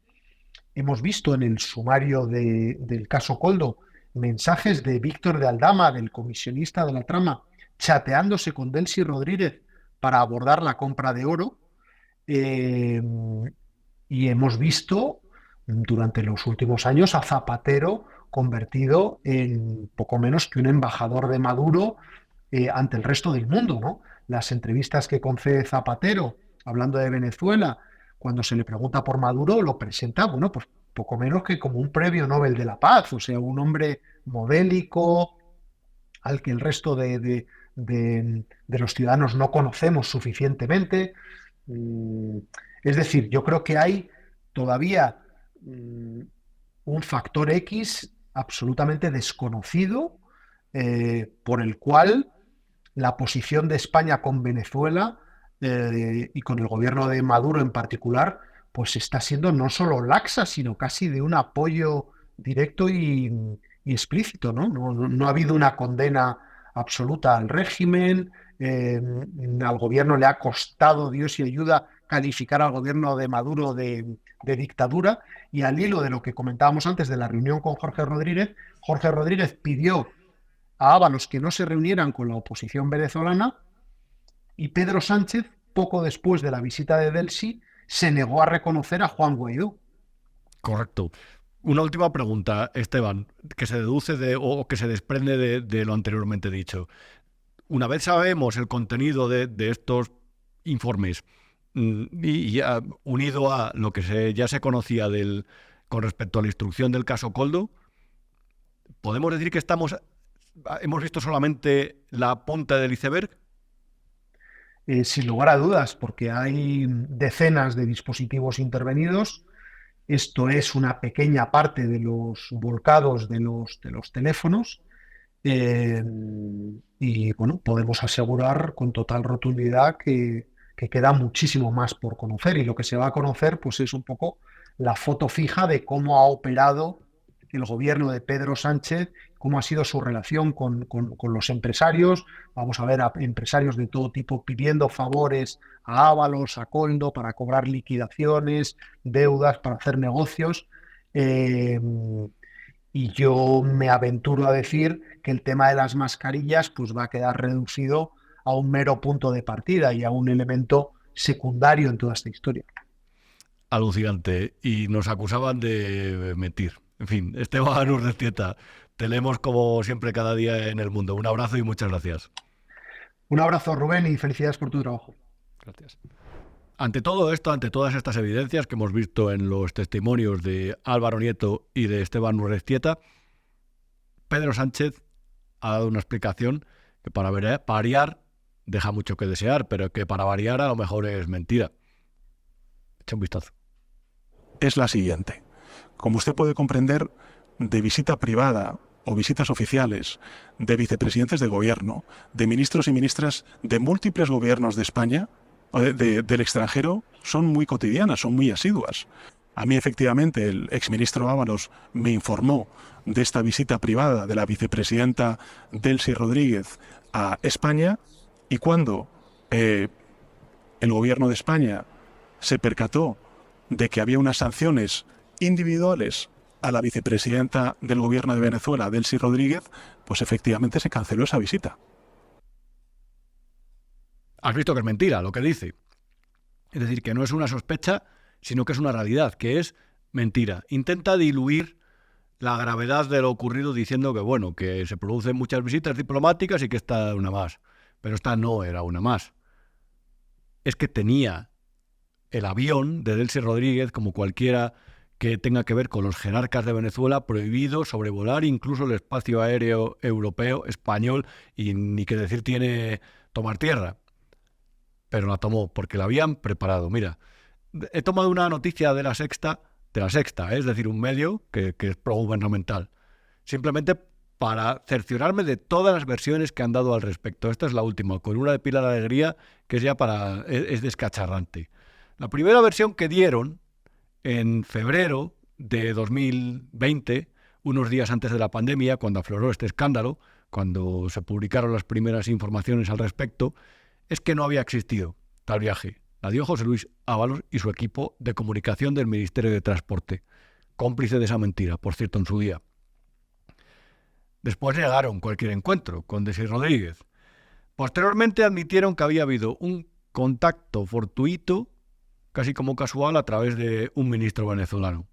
Hemos visto en el sumario del caso Koldo mensajes de Víctor de Aldama, del comisionista de la trama, chateándose con Delcy Rodríguez para abordar la compra de oro. Y hemos visto durante los últimos años a Zapatero convertido en poco menos que un embajador de Maduro ante el resto del mundo, ¿no? Las entrevistas que concede Zapatero hablando de Venezuela, cuando se le pregunta por Maduro, lo presenta, bueno, pues poco menos que como un premio Nobel de la Paz, o sea, un hombre modélico al que el resto de los ciudadanos no conocemos suficientemente. Es decir, yo creo que hay todavía un factor X absolutamente desconocido por el cual la posición de España con Venezuela y con el gobierno de Maduro en particular, pues está siendo no solo laxa, sino casi de un apoyo directo y explícito, ¿no? No ha habido una condena absoluta al régimen, al gobierno le ha costado Dios y ayuda calificar al gobierno de Maduro de dictadura, y al hilo de lo que comentábamos antes de la reunión con Jorge Rodríguez pidió a Ábalos que no se reunieran con la oposición venezolana, y Pedro Sánchez, poco después de la visita de Delcy, se negó a reconocer a Juan Guaidó. Correcto. Una última pregunta, Esteban, que se deduce o que se desprende de lo anteriormente dicho. Una vez sabemos el contenido de estos informes y unido a lo que ya se conocía con respecto a la instrucción del caso Koldo, ¿podemos decir que hemos visto solamente la punta del iceberg? Sin lugar a dudas, porque hay decenas de dispositivos intervenidos. Esto es una pequeña parte de los volcados de los teléfonos. Y bueno, podemos asegurar con total rotundidad que queda muchísimo más por conocer, y lo que se va a conocer pues es un poco la foto fija de cómo ha operado el gobierno de Pedro Sánchez, cómo ha sido su relación con los empresarios. Vamos a ver a empresarios de todo tipo pidiendo favores a Ábalos, a Koldo, para cobrar liquidaciones, deudas, para hacer negocios. Y yo me aventuro a decir que el tema de las mascarillas pues va a quedar reducido a un mero punto de partida y a un elemento secundario en toda esta historia. Alucinante. Y nos acusaban de mentir. En fin, Esteban Urrestieta, te leemos como siempre cada día en El Mundo. Un abrazo y muchas gracias. Un abrazo, Rubén, y felicidades por tu trabajo. Gracias. Ante todo esto, ante todas estas evidencias que hemos visto en los testimonios de Álvaro Nieto y de Esteban Urrestieta, Pedro Sánchez ha dado una explicación que para variar deja mucho que desear, pero que para variar a lo mejor es mentira. Echa un vistazo. Es la siguiente. Como usted puede comprender, de visita privada o visitas oficiales de vicepresidentes de gobierno, de ministros y ministras de múltiples gobiernos de España, del extranjero, son muy cotidianas, son muy asiduas. A mí, efectivamente, el exministro Ábalos me informó de esta visita privada de la vicepresidenta Delcy Rodríguez a España, y cuando el gobierno de España se percató de que había unas sanciones individuales a la vicepresidenta del gobierno de Venezuela, Delcy Rodríguez, pues efectivamente se canceló esa visita. Has visto que es mentira lo que dice. Es decir, que no es una sospecha, sino que es una realidad, que es mentira. Intenta diluir la gravedad de lo ocurrido diciendo que, bueno, que se producen muchas visitas diplomáticas y que esta una más. pero esta no era una más. Es que tenía el avión de Delcy Rodríguez, como cualquiera que tenga que ver con los jerarcas de Venezuela, prohibido sobrevolar incluso el espacio aéreo europeo, español, y ni que decir tiene tomar tierra. Pero la tomó porque la habían preparado. Mira, he tomado una noticia de La Sexta, es decir, un medio que es progubernamental, simplemente para cerciorarme de todas las versiones que han dado al respecto. Esta es la última, con una de Pilar Alegría, que es ya es descacharrante. La primera versión que dieron en febrero de 2020, unos días antes de la pandemia, cuando afloró este escándalo, cuando se publicaron las primeras informaciones al respecto, es que no había existido tal viaje. La dio José Luis Ábalos y su equipo de comunicación del Ministerio de Transporte, cómplice de esa mentira, por cierto, en su día. Después negaron cualquier encuentro con Delcy Rodríguez. Posteriormente admitieron que había habido un contacto fortuito, casi como casual, a través de un ministro venezolano.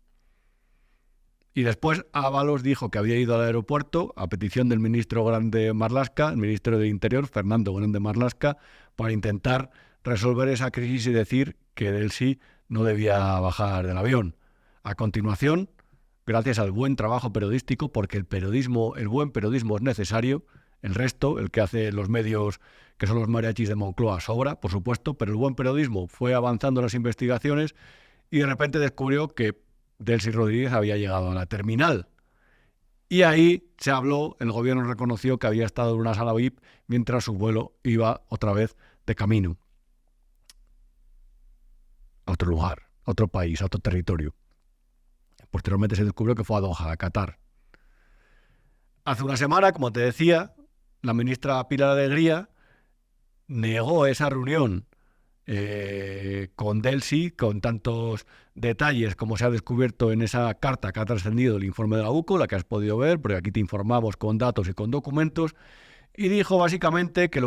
Y después Ábalos dijo que había ido al aeropuerto a petición del ministro Grande Marlaska, el ministro de Interior, Fernando Grande Marlaska, para intentar resolver esa crisis y decir que Delcy no debía bajar del avión. A continuación, gracias al buen trabajo periodístico, porque el buen periodismo es necesario, el resto, el que hace los medios, que son los mariachis de Moncloa, sobra, por supuesto, pero el buen periodismo fue avanzando en las investigaciones y de repente descubrió que Delcy Rodríguez había llegado a la terminal. Y ahí se habló, el gobierno reconoció que había estado en una sala VIP mientras su vuelo iba otra vez de camino a otro lugar, a otro país, a otro territorio. Posteriormente se descubrió que fue a Doha, a Qatar. Hace una semana, como te decía, la ministra Pilar Alegría negó esa reunión con Delcy, con tantos detalles como se ha descubierto en esa carta que ha trascendido el informe de la UCO, la que has podido ver, porque aquí te informamos con datos y con documentos, y dijo básicamente que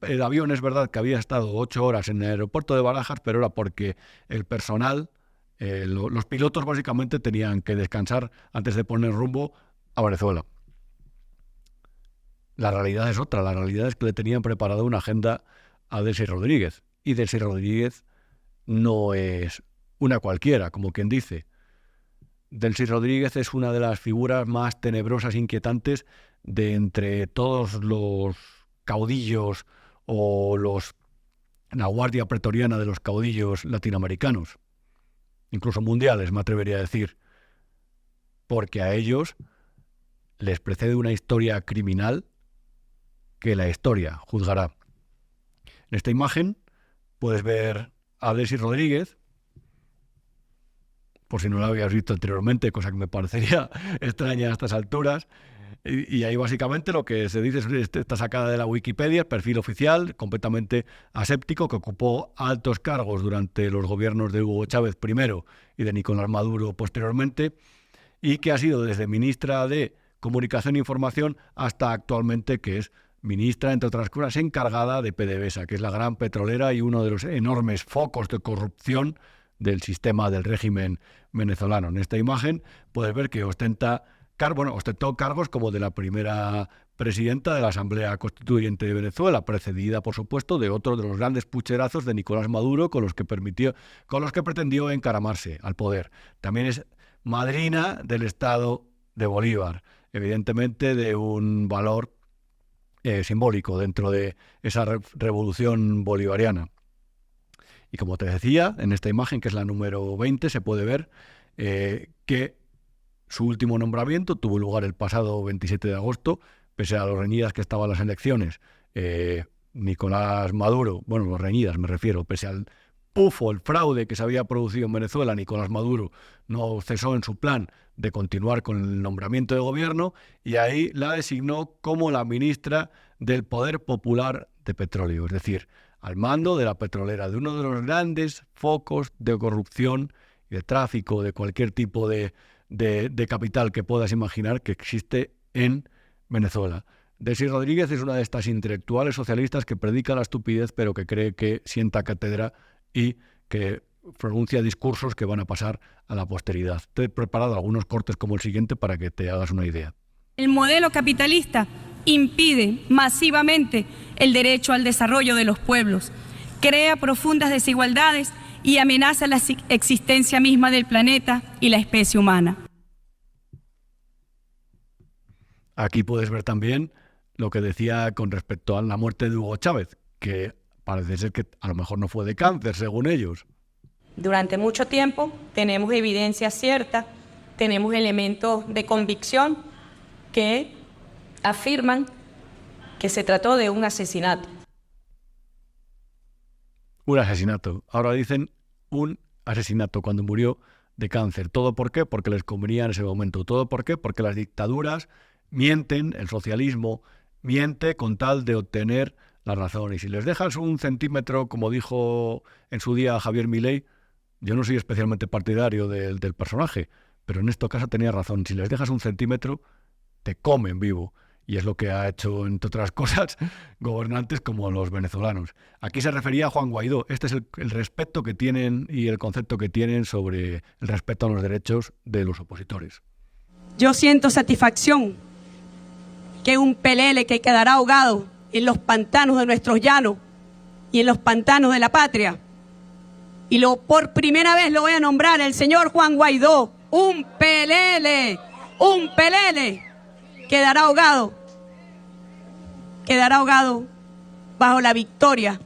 el avión es verdad que había estado 8 horas en el aeropuerto de Barajas, pero era porque el personal, los pilotos básicamente tenían que descansar antes de poner rumbo a Venezuela. La realidad es otra, la realidad es que le tenían preparado una agenda a Delcy Rodríguez, y Delcy Rodríguez no es una cualquiera, como quien dice. Delcy Rodríguez es una de las figuras más tenebrosas e inquietantes de entre todos los caudillos o la guardia pretoriana de los caudillos latinoamericanos, incluso mundiales, me atrevería a decir, porque a ellos les precede una historia criminal que la historia juzgará. En esta imagen puedes ver a Delcy Rodríguez, por si no la habías visto anteriormente, cosa que me parecería extraña a estas alturas. Y ahí básicamente lo que se dice está sacada de la Wikipedia, el perfil oficial, completamente aséptico, que ocupó altos cargos durante los gobiernos de Hugo Chávez primero y de Nicolás Maduro posteriormente, y que ha sido desde ministra de Comunicación e Información hasta actualmente que es ministra, entre otras cosas, encargada de PDVSA, que es la gran petrolera y uno de los enormes focos de corrupción del sistema del régimen venezolano. En esta imagen puedes ver que ostentó cargos como de la primera presidenta de la Asamblea Constituyente de Venezuela, precedida, por supuesto, de otro de los grandes pucherazos de Nicolás Maduro con los que pretendió encaramarse al poder. También es madrina del Estado de Bolívar, evidentemente de un valor simbólico dentro de esa revolución bolivariana. Y como te decía, en esta imagen, que es la número 20, se puede ver que su último nombramiento tuvo lugar el pasado 27 de agosto, pese a lo reñidas que estaban las elecciones. Nicolás Maduro, bueno, los reñidas me refiero, pese al pufo, el fraude que se había producido en Venezuela, Nicolás Maduro no cesó en su plan de continuar con el nombramiento de gobierno y ahí la designó como la ministra del Poder Popular de Petróleo, es decir, al mando de la petrolera, de uno de los grandes focos de corrupción y de tráfico de cualquier tipo de capital que puedas imaginar que existe en Venezuela. Delcy Rodríguez es una de estas intelectuales socialistas que predica la estupidez, pero que cree que sienta cátedra y que pronuncia discursos que van a pasar a la posteridad. Te he preparado algunos cortes como el siguiente para que te hagas una idea. El modelo capitalista impide masivamente el derecho al desarrollo de los pueblos, crea profundas desigualdades y amenaza la existencia misma del planeta y la especie humana. Aquí puedes ver también lo que decía con respecto a la muerte de Hugo Chávez, que parece ser que a lo mejor no fue de cáncer, según ellos. Durante mucho tiempo tenemos evidencia cierta, tenemos elementos de convicción que afirman que se trató de un asesinato. Un asesinato. Ahora dicen un asesinato cuando murió de cáncer. ¿Todo por qué? Porque les convenía en ese momento. ¿Todo por qué? Porque las dictaduras mienten, el socialismo miente con tal de obtener la razón. Y si les dejas un centímetro, como dijo en su día Javier Milei, yo no soy especialmente partidario del personaje, pero en este caso tenía razón. Si les dejas un centímetro, te comen vivo. Y es lo que ha hecho, entre otras cosas, gobernantes como los venezolanos. Aquí se refería a Juan Guaidó. Este es el respeto que tienen y el concepto que tienen sobre el respeto a los derechos de los opositores. Yo siento satisfacción que un pelele que quedará ahogado en los pantanos de nuestros llanos y en los pantanos de la patria. Y por primera vez lo voy a nombrar, el señor Juan Guaidó, un pelele, quedará ahogado bajo la victoria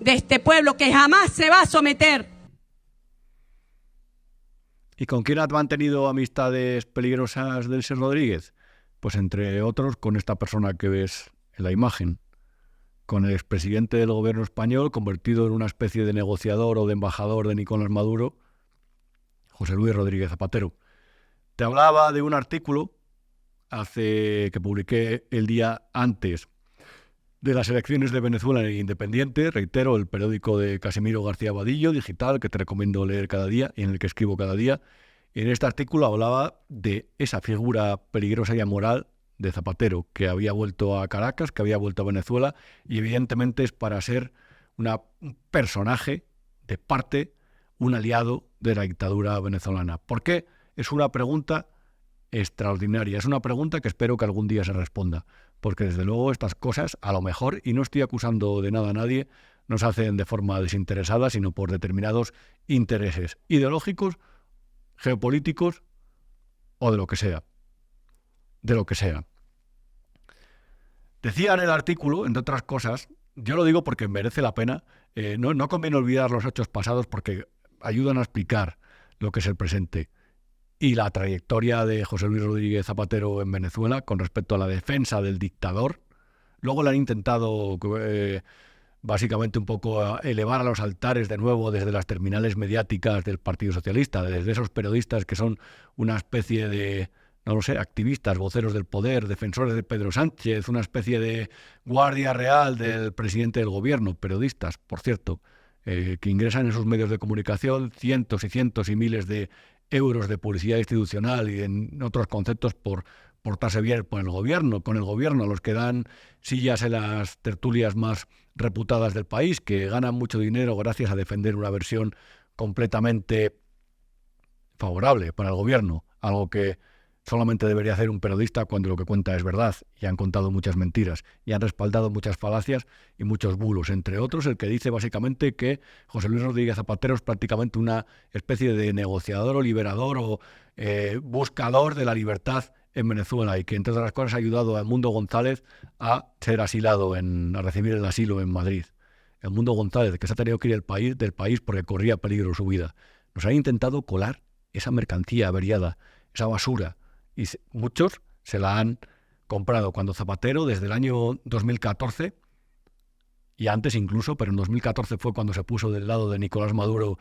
de este pueblo que jamás se va a someter. ¿Y con quién ha mantenido amistades peligrosas Delcy Rodríguez? Pues entre otros con esta persona que ves en la imagen, con el expresidente del gobierno español, convertido en una especie de negociador o de embajador de Nicolás Maduro, José Luis Rodríguez Zapatero. Te hablaba de un artículo que publiqué el día antes de las elecciones de Venezuela en el Independiente, reitero, el periódico de Casimiro García Vadillo, digital, que te recomiendo leer cada día y en el que escribo cada día. Y en este artículo hablaba de esa figura peligrosa y amoral de Zapatero, que había vuelto a Caracas, que había vuelto a Venezuela, y evidentemente es para ser un personaje de parte, un aliado de la dictadura venezolana. ¿Por qué? Es una pregunta extraordinaria, es una pregunta que espero que algún día se responda, porque desde luego estas cosas, a lo mejor, y no estoy acusando de nada a nadie, no se hacen de forma desinteresada, sino por determinados intereses ideológicos, geopolíticos o de lo que sea. Decía en el artículo, entre otras cosas, yo lo digo porque merece la pena, no conviene olvidar los hechos pasados porque ayudan a explicar lo que es el presente y la trayectoria de José Luis Rodríguez Zapatero en Venezuela con respecto a la defensa del dictador. Luego le han intentado básicamente un poco elevar a los altares de nuevo desde las terminales mediáticas del Partido Socialista, desde esos periodistas que son una especie de, no lo sé, activistas, voceros del poder, defensores de Pedro Sánchez, una especie de guardia real del presidente del gobierno, periodistas, por cierto, que ingresan en sus medios de comunicación cientos y cientos y miles de euros de publicidad institucional y en otros conceptos por portarse bien con el gobierno, a los que dan sillas en las tertulias más reputadas del país, que ganan mucho dinero gracias a defender una versión completamente favorable para el gobierno, algo que solamente debería hacer un periodista cuando lo que cuenta es verdad, y han contado muchas mentiras, y han respaldado muchas falacias y muchos bulos, entre otros el que dice básicamente que José Luis Rodríguez Zapatero es prácticamente una especie de negociador o liberador o buscador de la libertad en Venezuela, y que entre otras cosas ha ayudado a Edmundo González a ser asilado, a recibir el asilo en Madrid. Edmundo González, que se ha tenido que ir del país porque corría peligro su vida. Nos han intentado colar esa mercancía averiada, esa basura, y muchos se la han comprado. Cuando Zapatero, desde el año 2014, y antes incluso, pero en 2014 fue cuando se puso del lado de Nicolás Maduro,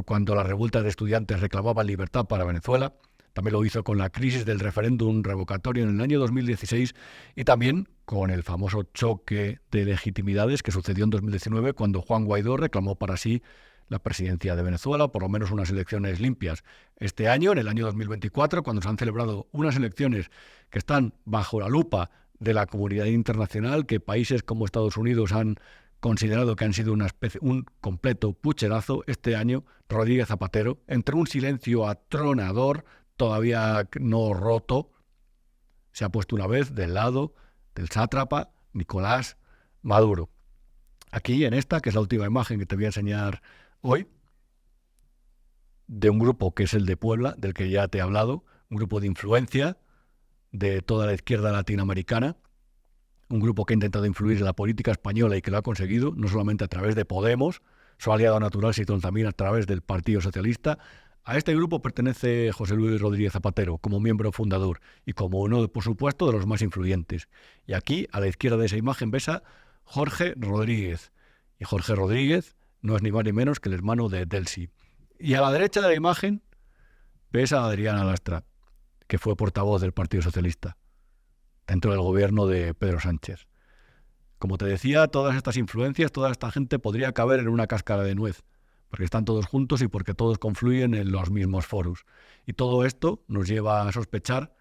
cuando las revueltas de estudiantes reclamaban libertad para Venezuela. También lo hizo con la crisis del referéndum revocatorio en el año 2016 y también con el famoso choque de legitimidades que sucedió en 2019 cuando Juan Guaidó reclamó para sí la presidencia de Venezuela, por lo menos unas elecciones limpias. Este año, en el año 2024, cuando se han celebrado unas elecciones que están bajo la lupa de la comunidad internacional, que países como Estados Unidos han considerado que han sido un completo pucherazo, este año Rodríguez Zapatero, entre un silencio atronador, todavía no roto, se ha puesto una vez del lado del sátrapa Nicolás Maduro. Aquí en esta, que es la última imagen que te voy a enseñar hoy, de un grupo que es el de Puebla, del que ya te he hablado, un grupo de influencia de toda la izquierda latinoamericana, un grupo que ha intentado influir en la política española y que lo ha conseguido, no solamente a través de Podemos, su aliado natural, sino también a través del Partido Socialista. A este grupo pertenece José Luis Rodríguez Zapatero como miembro fundador y como uno, por supuesto, de los más influyentes. Y aquí, a la izquierda de esa imagen, ves a Jorge Rodríguez. Y Jorge Rodríguez no es ni más ni menos que el hermano de Delcy. Y a la derecha de la imagen ves a Adriana Lastra, que fue portavoz del Partido Socialista dentro del gobierno de Pedro Sánchez. Como te decía, todas estas influencias, toda esta gente podría caber en una cáscara de nuez, porque están todos juntos y porque todos confluyen en los mismos foros. Y todo esto nos lleva a sospechar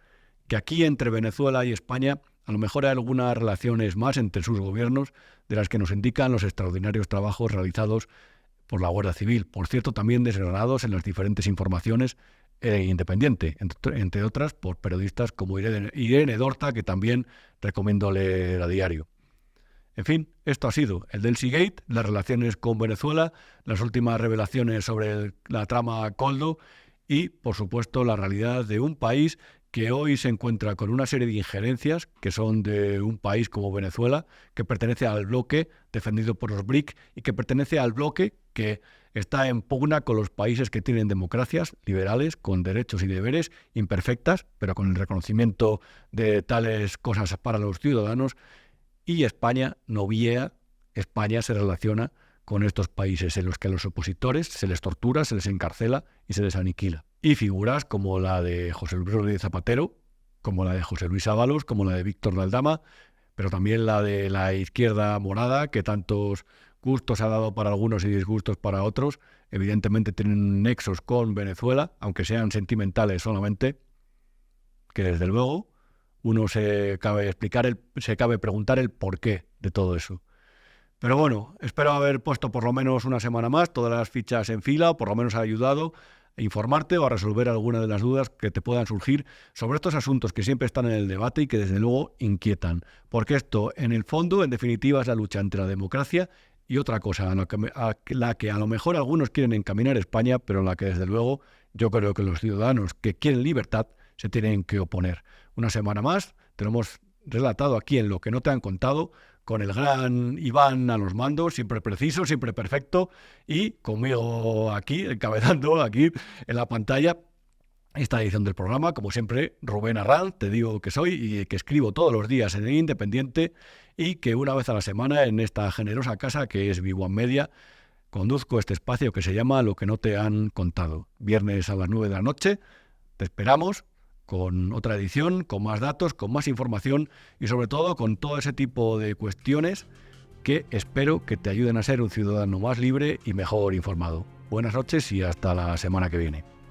que aquí entre Venezuela y España a lo mejor hay algunas relaciones más entre sus gobiernos de las que nos indican los extraordinarios trabajos realizados por la Guardia Civil, por cierto también desgranados en las diferentes informaciones Independiente, entre otras por periodistas como Irene Dorta, que también recomiendo leer a diario. En fin, esto ha sido el Delcy Gate, las relaciones con Venezuela, las últimas revelaciones sobre la trama Koldo y, por supuesto, la realidad de un país que hoy se encuentra con una serie de injerencias que son de un país como Venezuela, que pertenece al bloque defendido por los BRIC y que pertenece al bloque que está en pugna con los países que tienen democracias liberales, con derechos y deberes imperfectas, pero con el reconocimiento de tales cosas para los ciudadanos. Y España no viea, España se relaciona con estos países en los que a los opositores se les tortura, se les encarcela y se les aniquila. Y figuras como la de José Luis Rodríguez Zapatero, como la de José Luis Ábalos, como la de Víctor Daldama, pero también la de la izquierda morada, que tantos gustos ha dado para algunos y disgustos para otros, evidentemente tienen nexos con Venezuela, aunque sean sentimentales solamente, que desde luego uno se cabe preguntar el porqué de todo eso. Pero bueno, espero haber puesto por lo menos una semana más todas las fichas en fila, o por lo menos ha ayudado a informarte o a resolver alguna de las dudas que te puedan surgir sobre estos asuntos que siempre están en el debate y que desde luego inquietan. Porque esto, en el fondo, en definitiva, es la lucha entre la democracia y otra cosa, a la que a lo mejor algunos quieren encaminar España, pero en la que desde luego yo creo que los ciudadanos que quieren libertad se tienen que oponer. Una semana más, te lo hemos relatado aquí en Lo que no te han contado, con el gran Iván a los mandos, siempre preciso, siempre perfecto, y conmigo aquí, encabezando aquí en la pantalla esta edición del programa, como siempre, Rubén Arranz, te digo que soy y que escribo todos los días en el Independiente y que una vez a la semana en esta generosa casa que es Big One Media conduzco este espacio que se llama Lo que no te han contado. Viernes a las 9 de la noche, te esperamos con otra edición, con más datos, con más información y sobre todo con todo ese tipo de cuestiones que espero que te ayuden a ser un ciudadano más libre y mejor informado. Buenas noches y hasta la semana que viene.